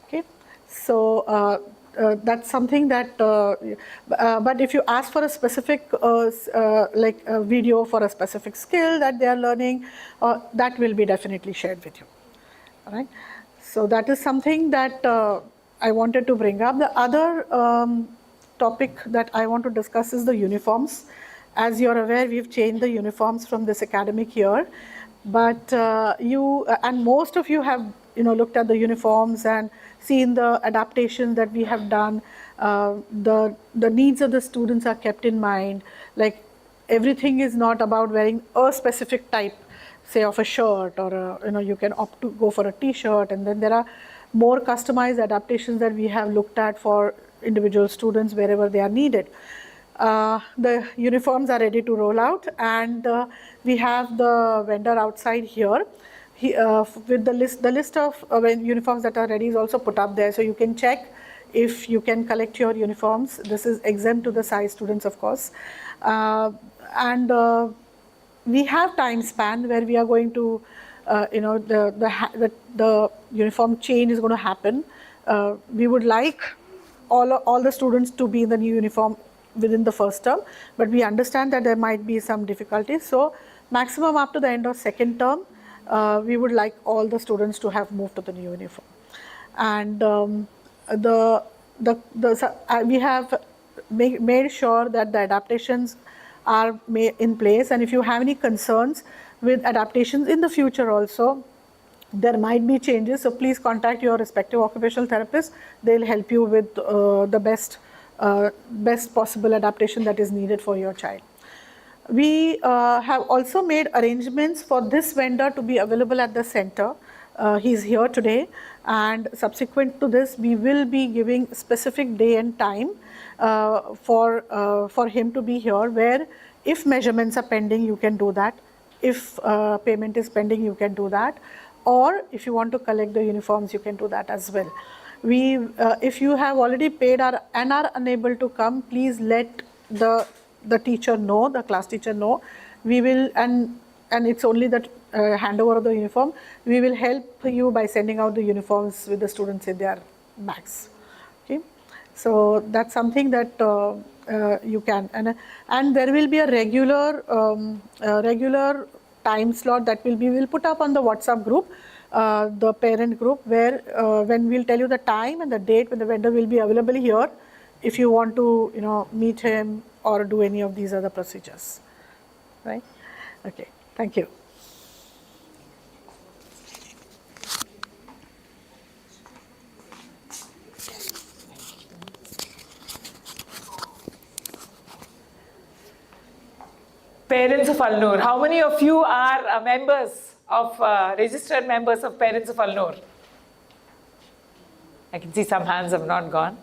Okay, so that's something that, but if you ask for a specific like a video for a specific skill that they are learning, that will be definitely shared with you. All right, so that is something that I wanted to bring up. The other topic that I want to discuss is the uniforms. As you're aware, we've changed the uniforms from this academic year, but you and most of you have looked at the uniforms and seen the adaptations that we have done. The needs of the students are kept in mind. Like, everything is not about wearing a specific type, say, of a shirt, or you can opt to go for a t-shirt, and then there are more customized adaptations that we have looked at for individual students wherever they are needed. The uniforms are ready to roll out, and we have the vendor outside here. With the list of uniforms that are ready is also put up there, so you can check if you can collect your uniforms. This is exempt to the size students, of course, and we have time span where we are going to, the uniform change is going to happen. We would like all the students to be in the new uniform within the first term, but we understand that there might be some difficulties. So maximum up to the end of second term, we would like all the students to have moved to the new uniform. And we have made sure that the adaptations are in place, and if you have any concerns with adaptations in the future also, there might be changes, so please contact your respective occupational therapists. They'll help you with the best possible adaptation that is needed for your child. We have also made arrangements for this vendor to be available at the center. He's here today, and subsequent to this, we will be giving specific day and time for him to be here, where if measurements are pending, you can do that. If payment is pending, you can do that. Or if you want to collect the uniforms, you can do that as well. If you have already paid and are unable to come, please let the teacher know, the class teacher know. We will, and it's only the handover of the uniform. We will help you by sending out the uniforms with the students in their bags. Okay, so that's something that you can, and there will be a regular time slot that we'll put up on the WhatsApp group, the parent group, where when we'll tell you the time and the date when the vendor will be available here, if you want to meet him or do any of these other procedures, right? Okay, thank you. Parents of Al-Noor. How many of you are members of, registered members of Parents of Al-Noor? I can see some hands have not gone.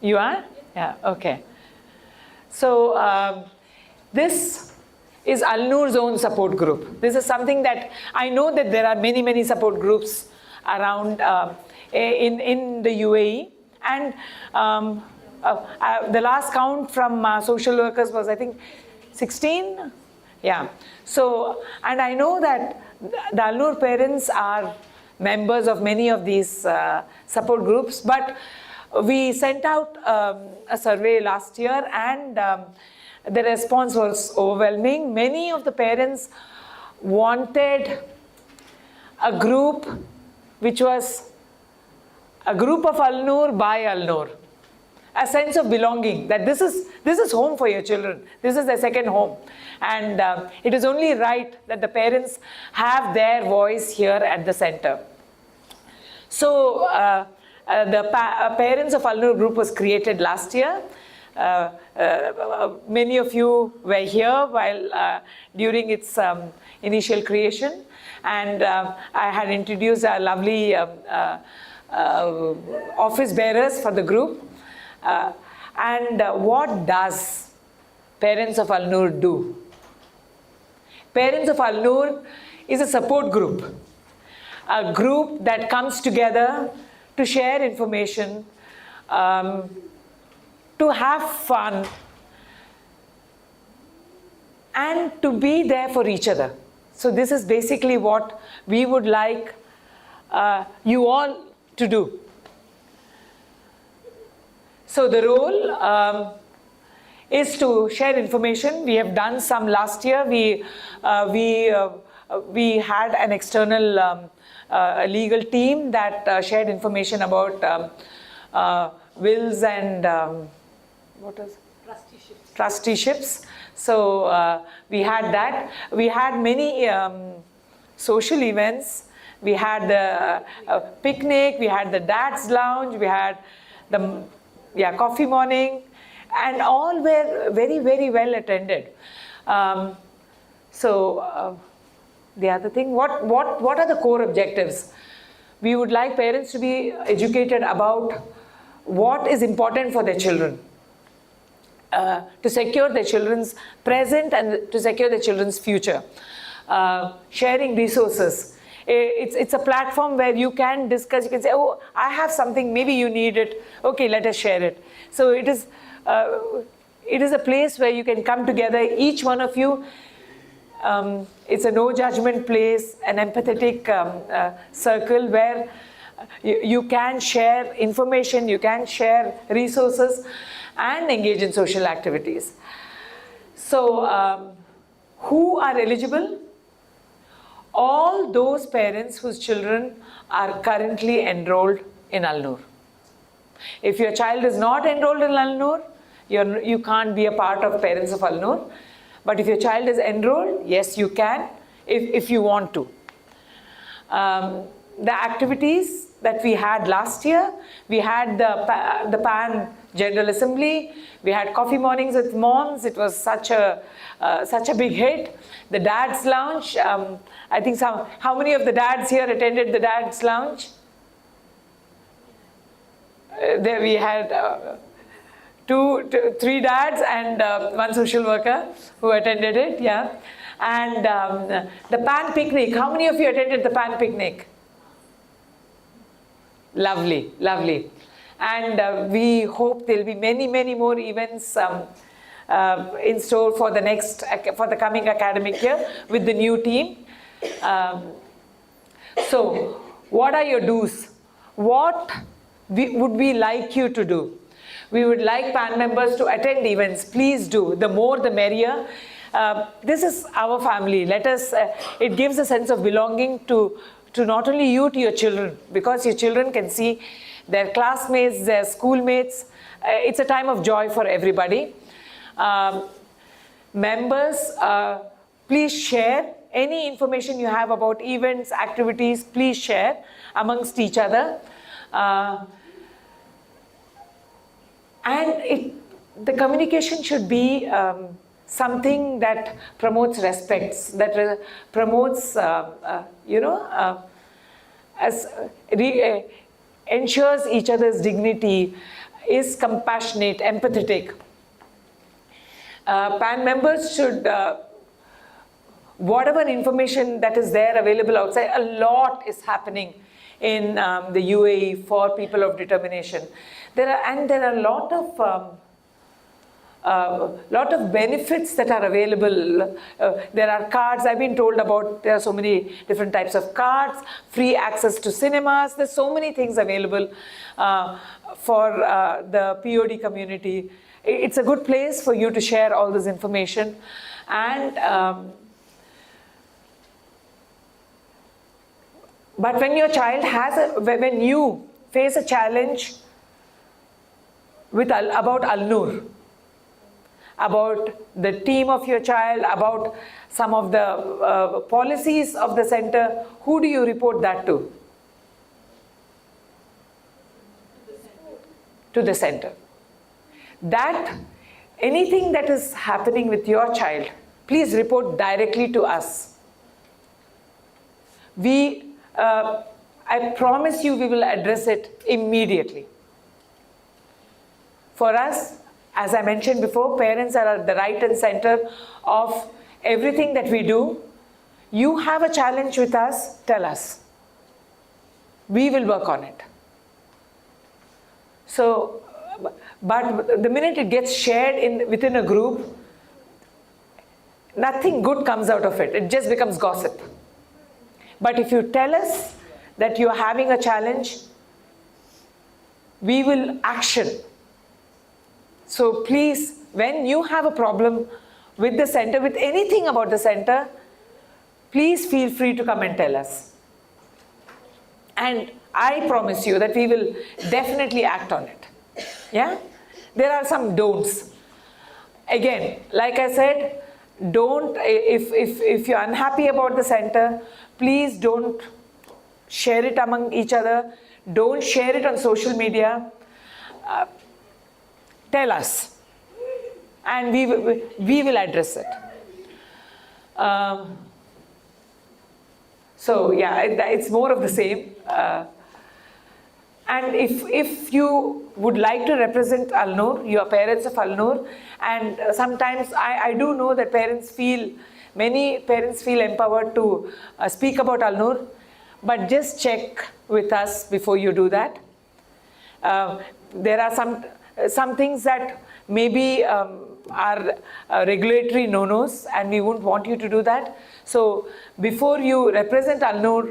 You are? Yeah, okay. So this is Al-Noor's own support group. This is something that I know that there are many, many support groups around in the UAE. And the last count from social workers was, I think, 16? Yeah. So, and I know that the Al-Noor parents are members of many of these support groups, but we sent out a survey last year, and the response was overwhelming. Many of the parents wanted a group which was a group of Al-Noor by Al-Noor. A sense of belonging, that this is home for your children. This is their second home. And it is only right that the parents have their voice here at the center. So the Parents of Al-Noor group was created last year. Many of you were here while during its initial creation. And I had introduced our lovely office bearers for the group. What does Parents of Al-Noor do? Parents of Al-Noor is a support group, a group that comes together to share information, to have fun, and to be there for each other. So this is basically what we would like you all to do. So the role is to share information. We have done some last year. We had an external legal team that shared information about wills and trusteeships. So we had that. We had many social events. We had the picnic. We had the dad's lounge. We had the coffee morning, and all were very, very well attended. The other thing, what are the core objectives? We would like parents to be educated about what is important for their children, to secure their children's present and to secure their children's future. Sharing resources. It's a platform where you can discuss, you can say, oh, I have something, maybe you need it, okay, let us share it. So it is a place where you can come together, each one of you, It's a no judgment place, an empathetic circle where you can share information, you can share resources and engage in social activities. So who are eligible? All those parents whose children are currently enrolled in Al-Noor. If your child is not enrolled in Al-Noor, you can't be a part of Parents of Al-Noor. But if your child is enrolled, yes, you can, if you want to. The activities that we had last year, we had the PAN General Assembly, we had coffee mornings with moms. It was such a big hit. The Dads Lounge, I think how many of the dads here attended the Dads Lounge? There we had three dads and one social worker who attended it, yeah. And the PAN picnic, how many of you attended the PAN picnic? Lovely, lovely. And we hope there'll be many, many more events in store for the coming academic year with the new team. So, what are your do's? What would we like you to do? We would like PAN members to attend events. Please do. The more, the merrier. This is our family. Let us. It gives a sense of belonging to not only you, to your children, because your children can see their classmates, their schoolmates. It's a time of joy for everybody. Members, please share any information you have about events, activities. Please share amongst each other. And the communication should be something that promotes respect, that promotes, ensures each other's dignity, is compassionate, empathetic. PAN members should, whatever information that is there available outside, a lot is happening in the UAE for people of determination. There are a lot of benefits that are available. There are cards. I've been told about. There are so many different types of cards. Free access to cinemas. There's so many things available for the POD community. It's a good place for you to share all this information. And but when your child when you face a challenge about Al-Noor, about the team of your child, about some of the policies of the center, who do you report that to? To the center. That anything that is happening with your child, please report directly to us. I promise you we will address it immediately. For us, as I mentioned before, parents are at the right and center of everything that we do. You have a challenge with us, tell us. We will work on it. So, but the minute it gets shared within a group, nothing good comes out of it. It just becomes gossip. But if you tell us that you are having a challenge, we will action. So please, when you have a problem with the center, with anything about the center, please feel free to come and tell us. And I promise you that we will definitely act on it. Yeah? There are some don'ts. Again, like I said, don't, if you're unhappy about the center, please don't share it among each other. Don't share it on social media. Tell us, and we will address it. So yeah, it's more of the same. And if you would like to represent Al-Noor, you are parents of Al-Noor, and sometimes I do know that many parents feel empowered to speak about Al-Noor, but just check with us before you do that. There are some things that maybe are regulatory no-nos, and we wouldn't want you to do that. So before you represent Al-Noor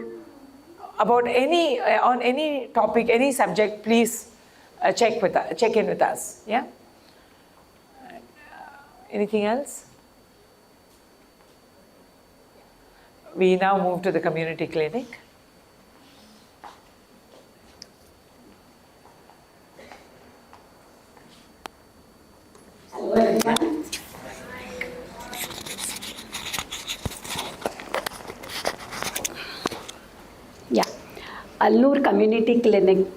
about on any topic, any subject, please check in with us. Yeah. Anything else? We now move to the community clinic. Hello everyone. Yeah, Al-Noor Community Clinic.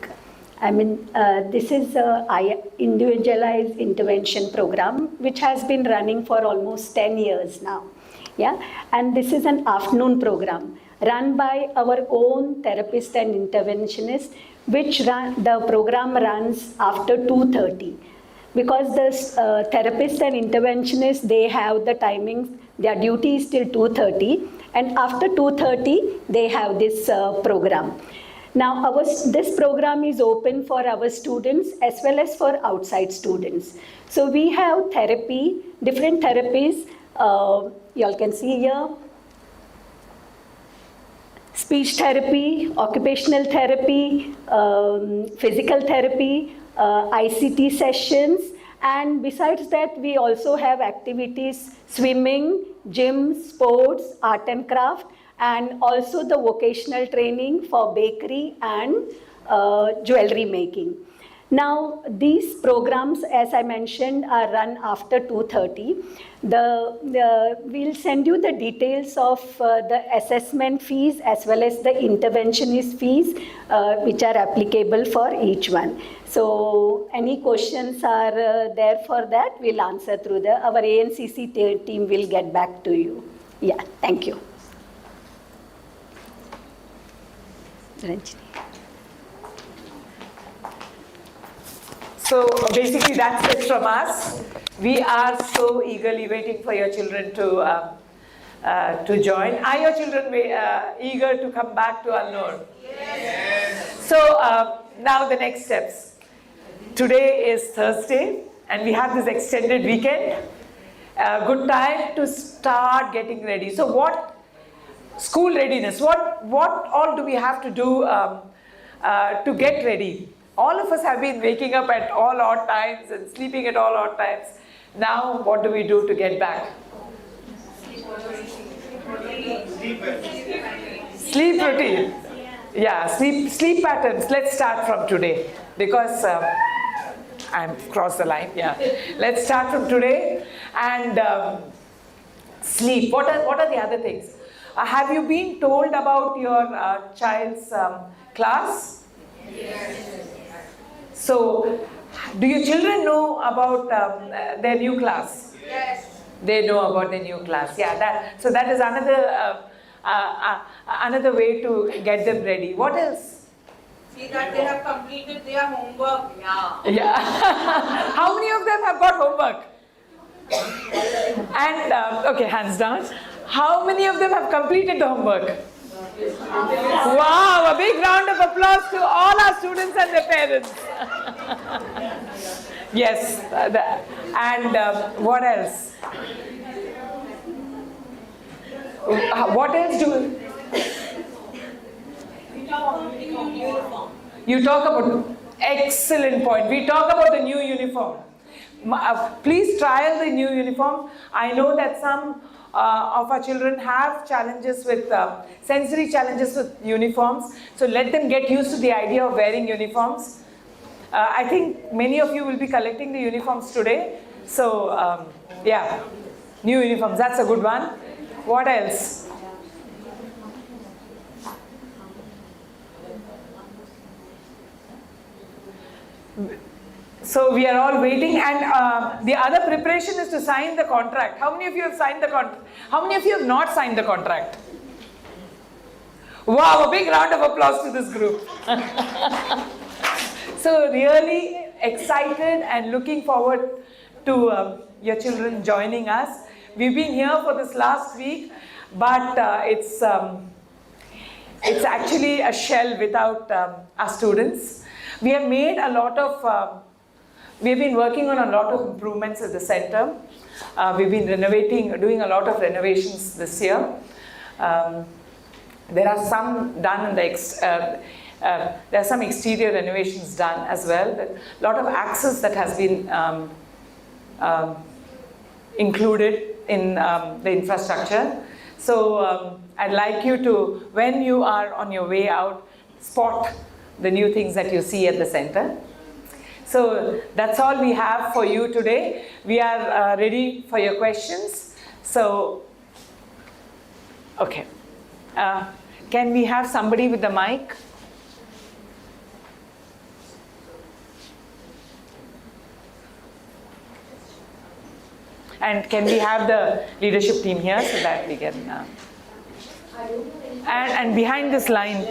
I mean, this is an individualized intervention program which has been running for almost 10 years now. Yeah, and this is an afternoon program run by our own therapist and interventionist, the program runs after 2:30. Because the therapist and interventionist, they have the timings, their duty is till 2:30, and after 2:30, they have this program. Now, this program is open for our students as well as for outside students. So we have therapy, different therapies, you all can see here. Speech therapy, occupational therapy, physical therapy, ICT sessions, and besides that we also have activities, swimming, gym, sports, art and craft, and also the vocational training for bakery and jewelry making. Now these programs, as I mentioned, are run after 2:30. We'll send you the details of the assessment fees as well as the interventionist fees which are applicable for each one. So any questions are there for that, we'll answer through our ANCC team will get back to you. Yeah, thank you. Ranjini. So basically that's it from us. We are so eagerly waiting for your children to join. Are your children eager to come back to Al-Noor? Yes. So now the next steps. Today is Thursday and we have this extended weekend. Good time to start getting ready. So what school readiness, what all do we have to do to get ready? All of us have been waking up at all odd times and sleeping at all odd times. Now, what do we do to get back? Sleep routine. Yeah, sleep patterns. Let's start from today because I've crossed the line. Yeah, let's start from today and sleep. What are the other things? Have you been told about your child's class? Yes. So, do your children know about their new class? Yes. They know about their new class. Yeah. So that is another way to get them ready. What else? See that they have completed their homework. Yeah. How many of them have got homework? And okay, hands down. How many of them have completed the homework? Wow, a big round of applause to all our students and their parents. Yes, and what else? What else do you talk about? Excellent point. We talk about the new uniform. Please trial the new uniform. I know that some of our children have challenges with sensory challenges with uniforms, so let them get used to the idea of wearing uniforms. I think many of you will be collecting the uniforms today, so yeah, new uniforms, that's a good one. What else? So we are all waiting, and the other preparation is to sign the contract. How many of you have signed the contract? How many of you have not signed the contract? Wow, a big round of applause to this group. So really excited and looking forward to your children joining us. We've been here for this last week, but it's actually a shell without our students. We have made a lot of we've been working on a lot of improvements at the center. We've been doing a lot of renovations this year. There are some done in the there are some exterior renovations done as well. A lot of access that has been included in the infrastructure. So I'd like you to, when you are on your way out, spot the new things that you see at the center. So that's all we have for you today. We are ready for your questions. So, okay. Can we have somebody with the mic? And can we have the leadership team here so that we can... and behind this line...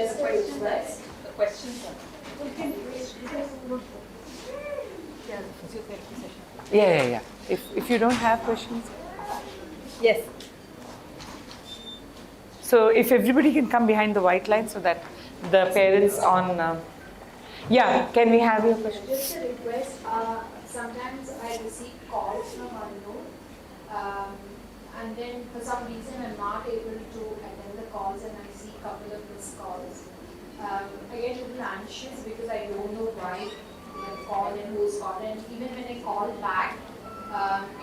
Yeah. If you don't have questions... Yes. So if everybody can come behind the white line so that the parents on... yeah, can we have your questions? Just a request, sometimes I receive calls from unknown, and then for some reason I'm not able to attend the calls and I see a couple of missed calls. I get a little anxious because I don't know why they have called and who's called, and even when I call back,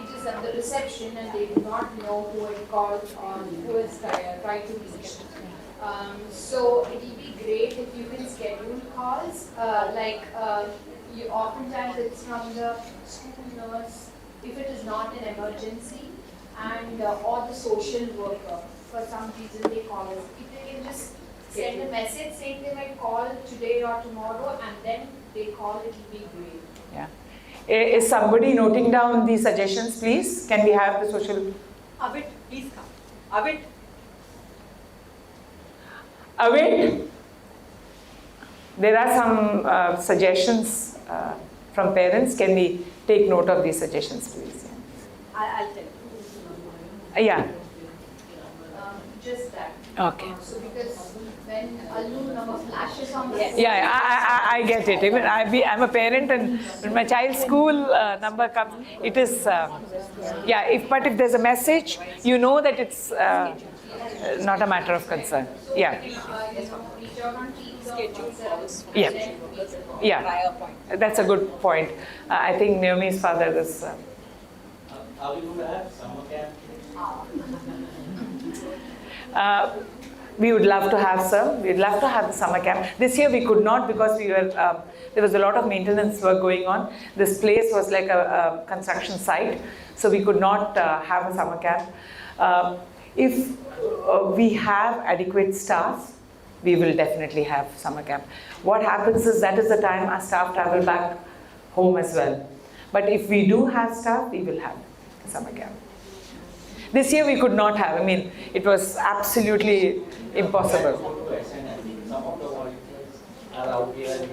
it is at the reception and they do not know who had called or who has tried to reach. So it will be great if you can schedule calls, you oftentimes it's from the school nurse, if it is not an emergency, and or the social worker. For some reason they call us. If they can just send a message saying they might call today or tomorrow, and then they call, it will be great. Yeah. Is somebody noting down the suggestions, please? Can we have the social... Avid, please come. Avid. Avid? There are some suggestions from parents. Can we take note of these suggestions, please? I'll tell you. Yeah. Just that. Okay. So because when unknown number flashes on the Yeah, I get it. Even I'm a parent, and when my child's school number comes, it is, but if there's a message, you know that it's not a matter of concern. Yeah. reach out on Teams or WhatsApp. Yeah. That's a good point. I think Naomi's father is... Are we going to have summer camp? We would love to have some. We'd love to have the summer camp. This year we could not because we were there was a lot of maintenance work going on. This place was like a construction site, so we could not have a summer camp. If we have adequate staff, we will definitely have summer camp. What happens is that is the time our staff travel back home as well. But if we do have staff, we will have summer camp. This year we could not have. I mean, it was absolutely impossible. Some of the volunteers are out here and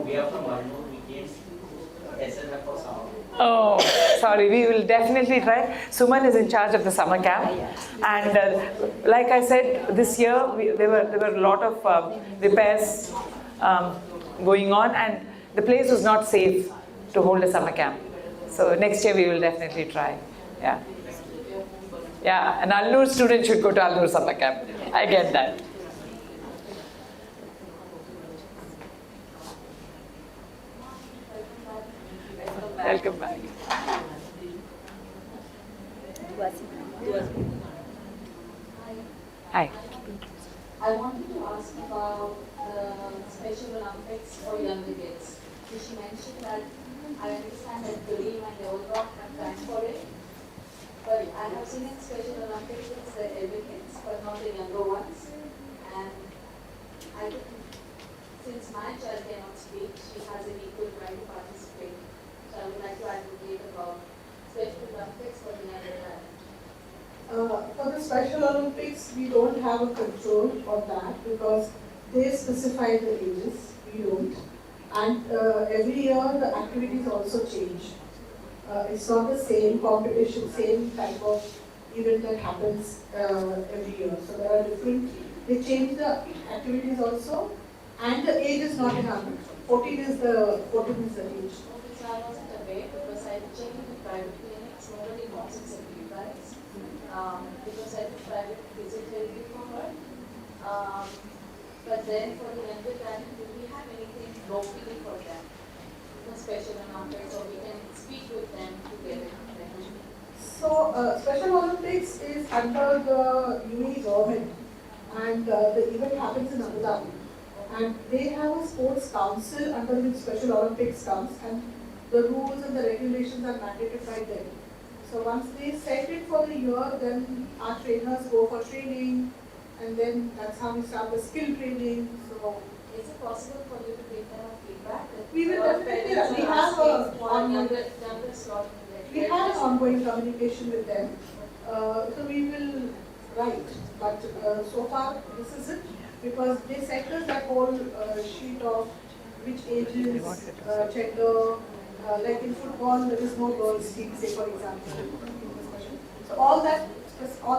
we are from unknown, we came SNF for summer. Oh, sorry, we will definitely try. Suman is in charge of the summer camp. And like I said, this year there were a lot of repairs going on, and the place was not safe to hold a summer camp. So next year we will definitely try. Yeah. Yeah, an Alnur student should go to Alnur summer camp. I get that. Welcome back. Hi. I wanted to ask about the Special Olympics for younger kids. So she mentioned that I understand that Kareem and the old rock have time for it, but I have seen in Special Olympics it's the elder kids, but not the younger ones. And I think since my child cannot speak, she has an equal right to participate. So I would like to advocate about Special Olympics for the younger talent. For the Special Olympics, we don't have a control on that because they specify the ages, we don't. And every year the activities also change. It's not the same competition, same type of event that happens every year. So there are different, they change the activities also, And the age is not in our control. 14 is the age. Okay, so I wasn't aware because I checked in the private clinics, nobody wants it except you guys. Because I did private physiotherapy for her. But then for the younger talent, do we have anything locally for them? Special Olympics, or we can speak with them to get it. So, Special Olympics is under the UAE government, and the event happens in Abu Dhabi. And they have a sports council under which Special Olympics comes, and the rules and the regulations are mandated by them. So once they set it for the year, then our trainers go for training, and then that's how we start the skill training. So is it possible for you to give them a feedback? We will definitely. We have an ongoing communication with them. So we will write, but so far this is it, because they sent us that whole sheet of which ages, gender, like in football there is no girls team, say for example. So all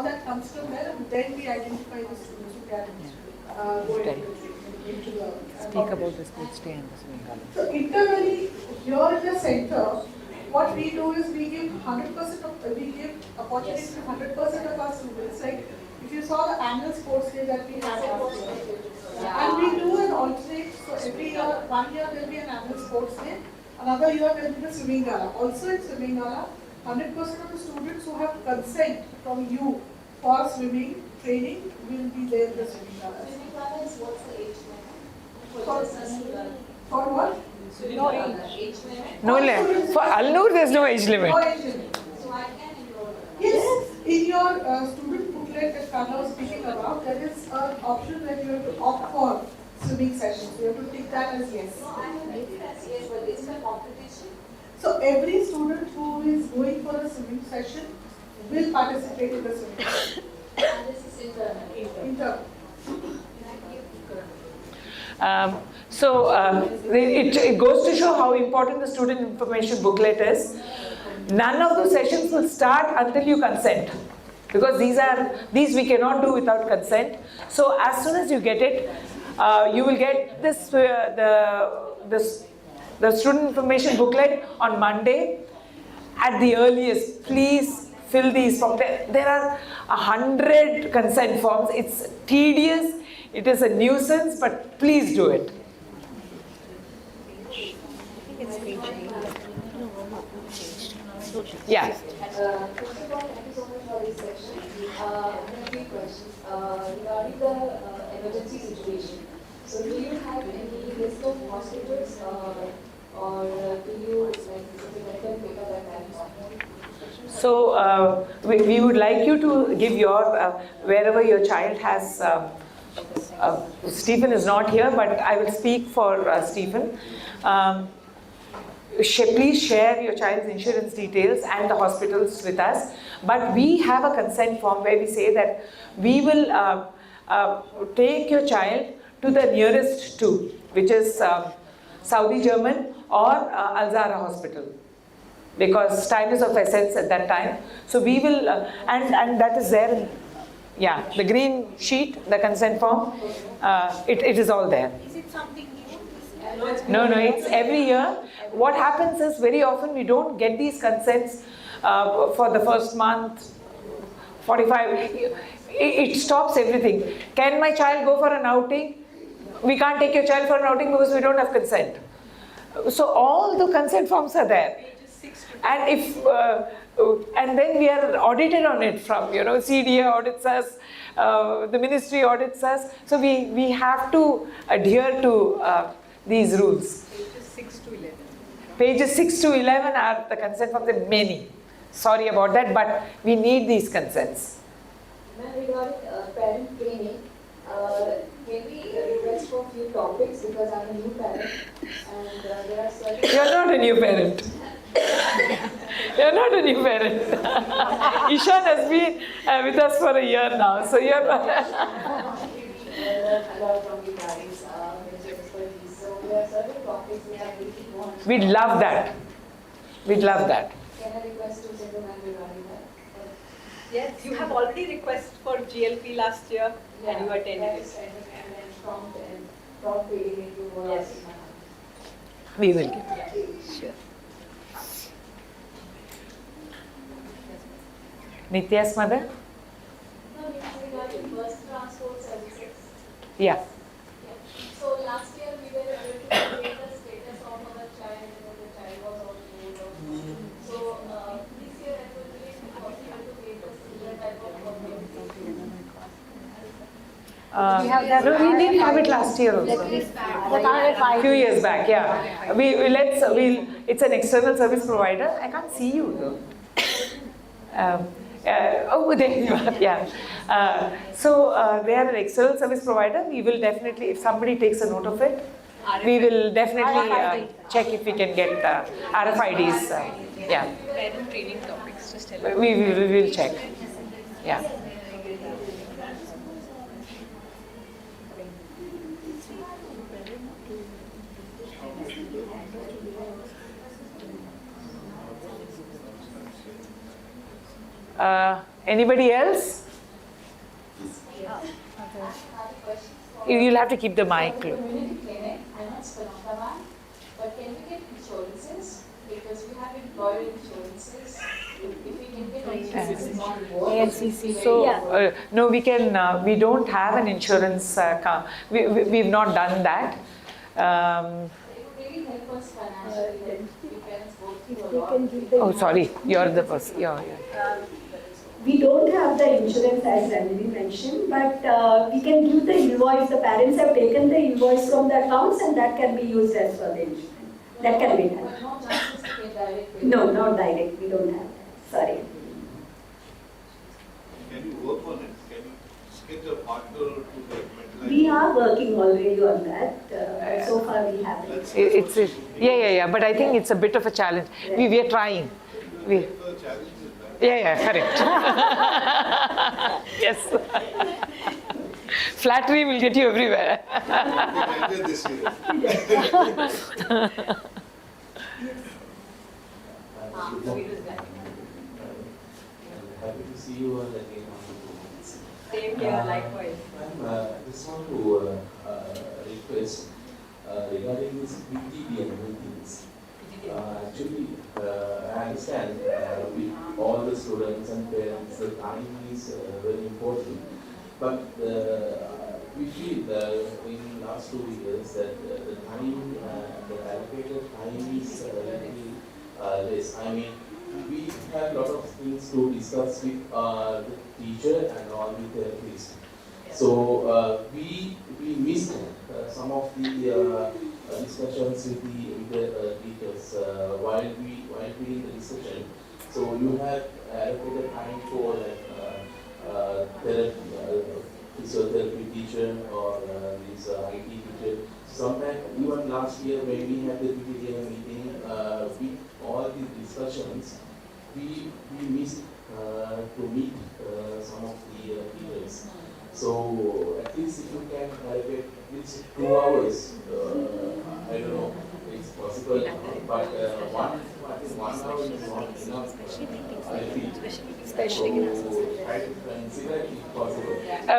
that comes from there, and then we identify the students who can go into the Speak about the sports day and the swimming gala. So internally, here in the center, what we do is we give 100% of, we give opportunity to 100% of our students. Like if you saw the annual sports day that we had last year, and we do an alternate. So every year, 1 year there will be an annual sports day, another year there will be the swimming gala. Also in swimming gala, 100% of the students who have consent from you for swimming training will be there in the swimming gala. Swimming gala is what's the age limit? For what? No age limit. No limit. For Al-Noor, there's no age limit. No age limit. So I can enroll. Yes, in your student booklet that Carla was speaking about, there is an option that you have to opt for swimming sessions. You have to tick that as yes. No, I have made it as yes, but it's a competition. So every student who is going for a swimming session will participate in the swimming session. And this is internal. Internal. It goes to show how important the student information booklet is. None of those sessions will start until you consent, because these we cannot do without consent. So as soon as you get it, you will get this the student information booklet on Monday at the earliest. Please fill these forms. There are 100 consent forms. It's tedious. It is a nuisance, but please do it. Yeah. First of all, thank you so much for this session. I have 3 questions. Regarding the emergency situation. So do you have any list of hospitals or do you let them pick up at that point? So we would like you to give your, wherever your child has, Stephen is not here, but I will speak for Stephen. Please share your child's insurance details and the hospitals with us. But we have a consent form where we say that we will take your child to the nearest two, which is Saudi German or Al Zahra Hospital, because time is of essence at that time. So we will, and that is there in, yeah, the green sheet, the consent form, it is all there. Is it something new? No, it's every year. What happens is very often we don't get these consents for the first month, 45. It stops everything. Can my child go for an outing? We can't take your child for an outing because we don't have consent. So all the consent forms are there. And if and then we are audited on it from, CDA audits us, the ministry audits us. So we have to adhere to these rules. Pages 6 to 11. Pages 6 to 11 are the consent forms. There are many. Sorry about that, but we need these consents. Ma'am, regarding parent training, can we request for a few topics, because I'm a new parent and there are certain... You're not a new parent. You're not a new parent. Ishan has been with us for a year now, so you're not... a lot from you guys, expertise. So there are certain topics we have really want. We'd love that. We'd love that. Can I request to send a man regarding that? Yes, you have already requested for GLP last year and you attended it. And then prompt and drop feeding if you were asking my husband. We will give you. Sure. Nitya's mother? No, it's regarding bus transport services. Yeah. So last year we were able to update the status of our child when the child was on board or so. So this year it will be possible to get the similar type of communication. No, we did have it last year also. Few years back, yeah. It's an external service provider. I can't see you though. Oh, there you are, yeah. They are an external service provider. We will definitely, if somebody takes a note of it, we will definitely check if we can get RFIDs. Yeah. Parent training topics, just tell We will check. Yeah. Anybody else? You'll have to keep the mic close. Community clinic, I know it's Panakaman, but can we get insurances? Because we have employer insurances. If we can get insurances on board, So, no, we can, we don't have an insurance, we've not done that. it would really help us financially, that we parents go through a lot. Oh, sorry, you're the person, We don't have the insurance as Emily mentioned, but we can give the invoice. The parents have taken the invoice from the accounts and that can be used as for the insurance. That can be done. But no chances to get direct payment. No, not direct. We don't have that. Sorry. Can you work on it? Can you get a partner to get We are working already on that. But so far we haven't. Yeah, but I think it's a bit of a challenge. We are trying. The challenge is that Yeah, correct. Yes. Flattery will get you everywhere. we ended this year. Happy to see you all again on the programs. Same here, likewise. Just want to request regarding this PTD and meetings. Actually, I understand with all the students and parents, the time is very important. But we feel in the last 2 years that the time, the allocated time is really less. I mean, we have a lot of things to discuss with the teacher and all the therapists. So we missed some of the discussions with the teachers while we in the discussion. So you have allocated time for physiotherapy teacher or this IT teacher. Sometimes even last year when we had the PTA meeting, with all the discussions, we missed to meet some of the teachers. So at least if you can allocate at least 2 hours, I don't know if it's possible, but I think 1 hour is not enough. I feel. Especially so I consider it possible.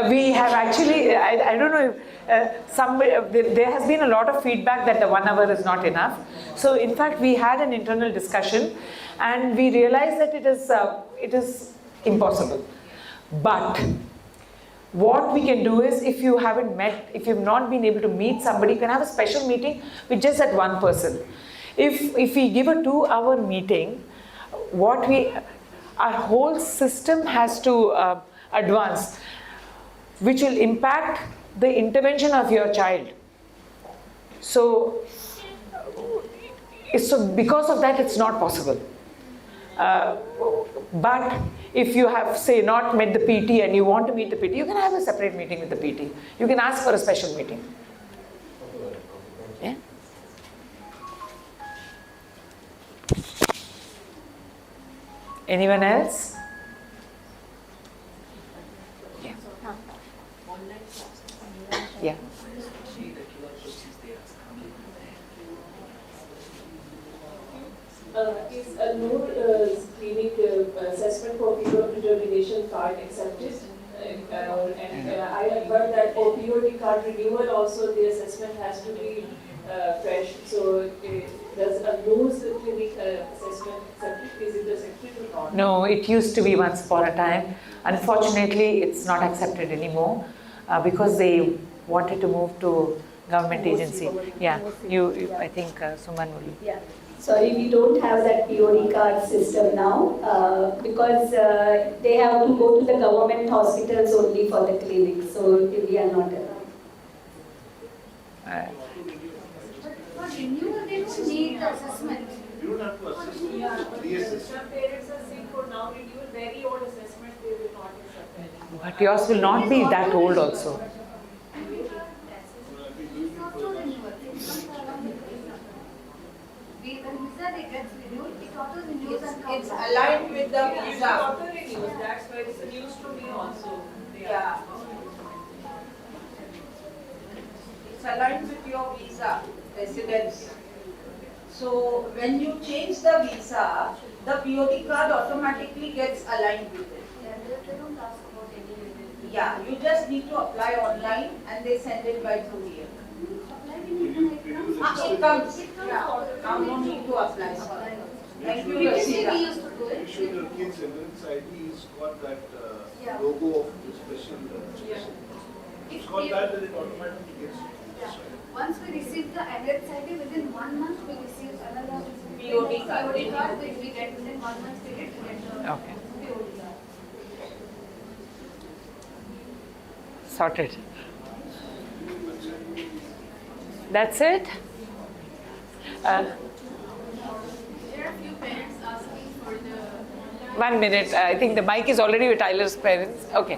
We have actually, I don't know, there has been a lot of feedback that the 1 hour is not enough. So in fact, we had an internal discussion and we realized that it is impossible. But what we can do is, if you haven't met, if you've not been able to meet somebody, you can have a special meeting with just that one person. If we give a 2-hour meeting, our whole system has to advance, which will impact the intervention of your child. So because of that, it's not possible. But if you have, say, not met the PT and you want to meet the PT, you can have a separate meeting with the PT. You can ask for a special meeting. Yeah? Anyone else? Yeah. Yeah. Is a Noor clinic assessment for fever of determination card accepted? I heard that for POD card renewal also the assessment has to be fresh. So does a news clinic assessment accepted? Is it accepted or not? No, it used to be once upon a time. Unfortunately, it's not accepted anymore because they wanted to move to government agency. Yeah, I think Suman will. Yeah. Sorry, we don't have that POD card system now because they have to go to the government hospitals only for the clinic. So we are not allowed. For renewal, they don't need the assessment. You don't have to assess it. Reassess. Some parents are saying for now renewal, very old assessment they will not accept anymore. But yours will not be that old also. It's not to renewal. It's not around the visa. The visa they get renewed, it auto renews and comes It's back. aligned with the It's visa. auto renews, that's why it's news to me also. Yeah. It's aligned with your visa, residence. So when you change the visa, the POD card automatically gets aligned with it. Yeah, they don't ask about any. Yeah, you just need to apply online and they send it by courier. Apply in It comes. Yeah, now no need to apply. Thank you, Previously we Rasika. used to do Make it. sure your kid's entrance ID is got that Yeah. logo of the special. It's got that, then it automatically gets. Yeah. Once we receive the added ID, within 1 month we receive another POD card. POD card, which we get within 1 month period, we get the Okay. POD card. Sorted. That's it? There are few parents asking for the 1 minute. I think the mic is already with Tyler's parents. Okay.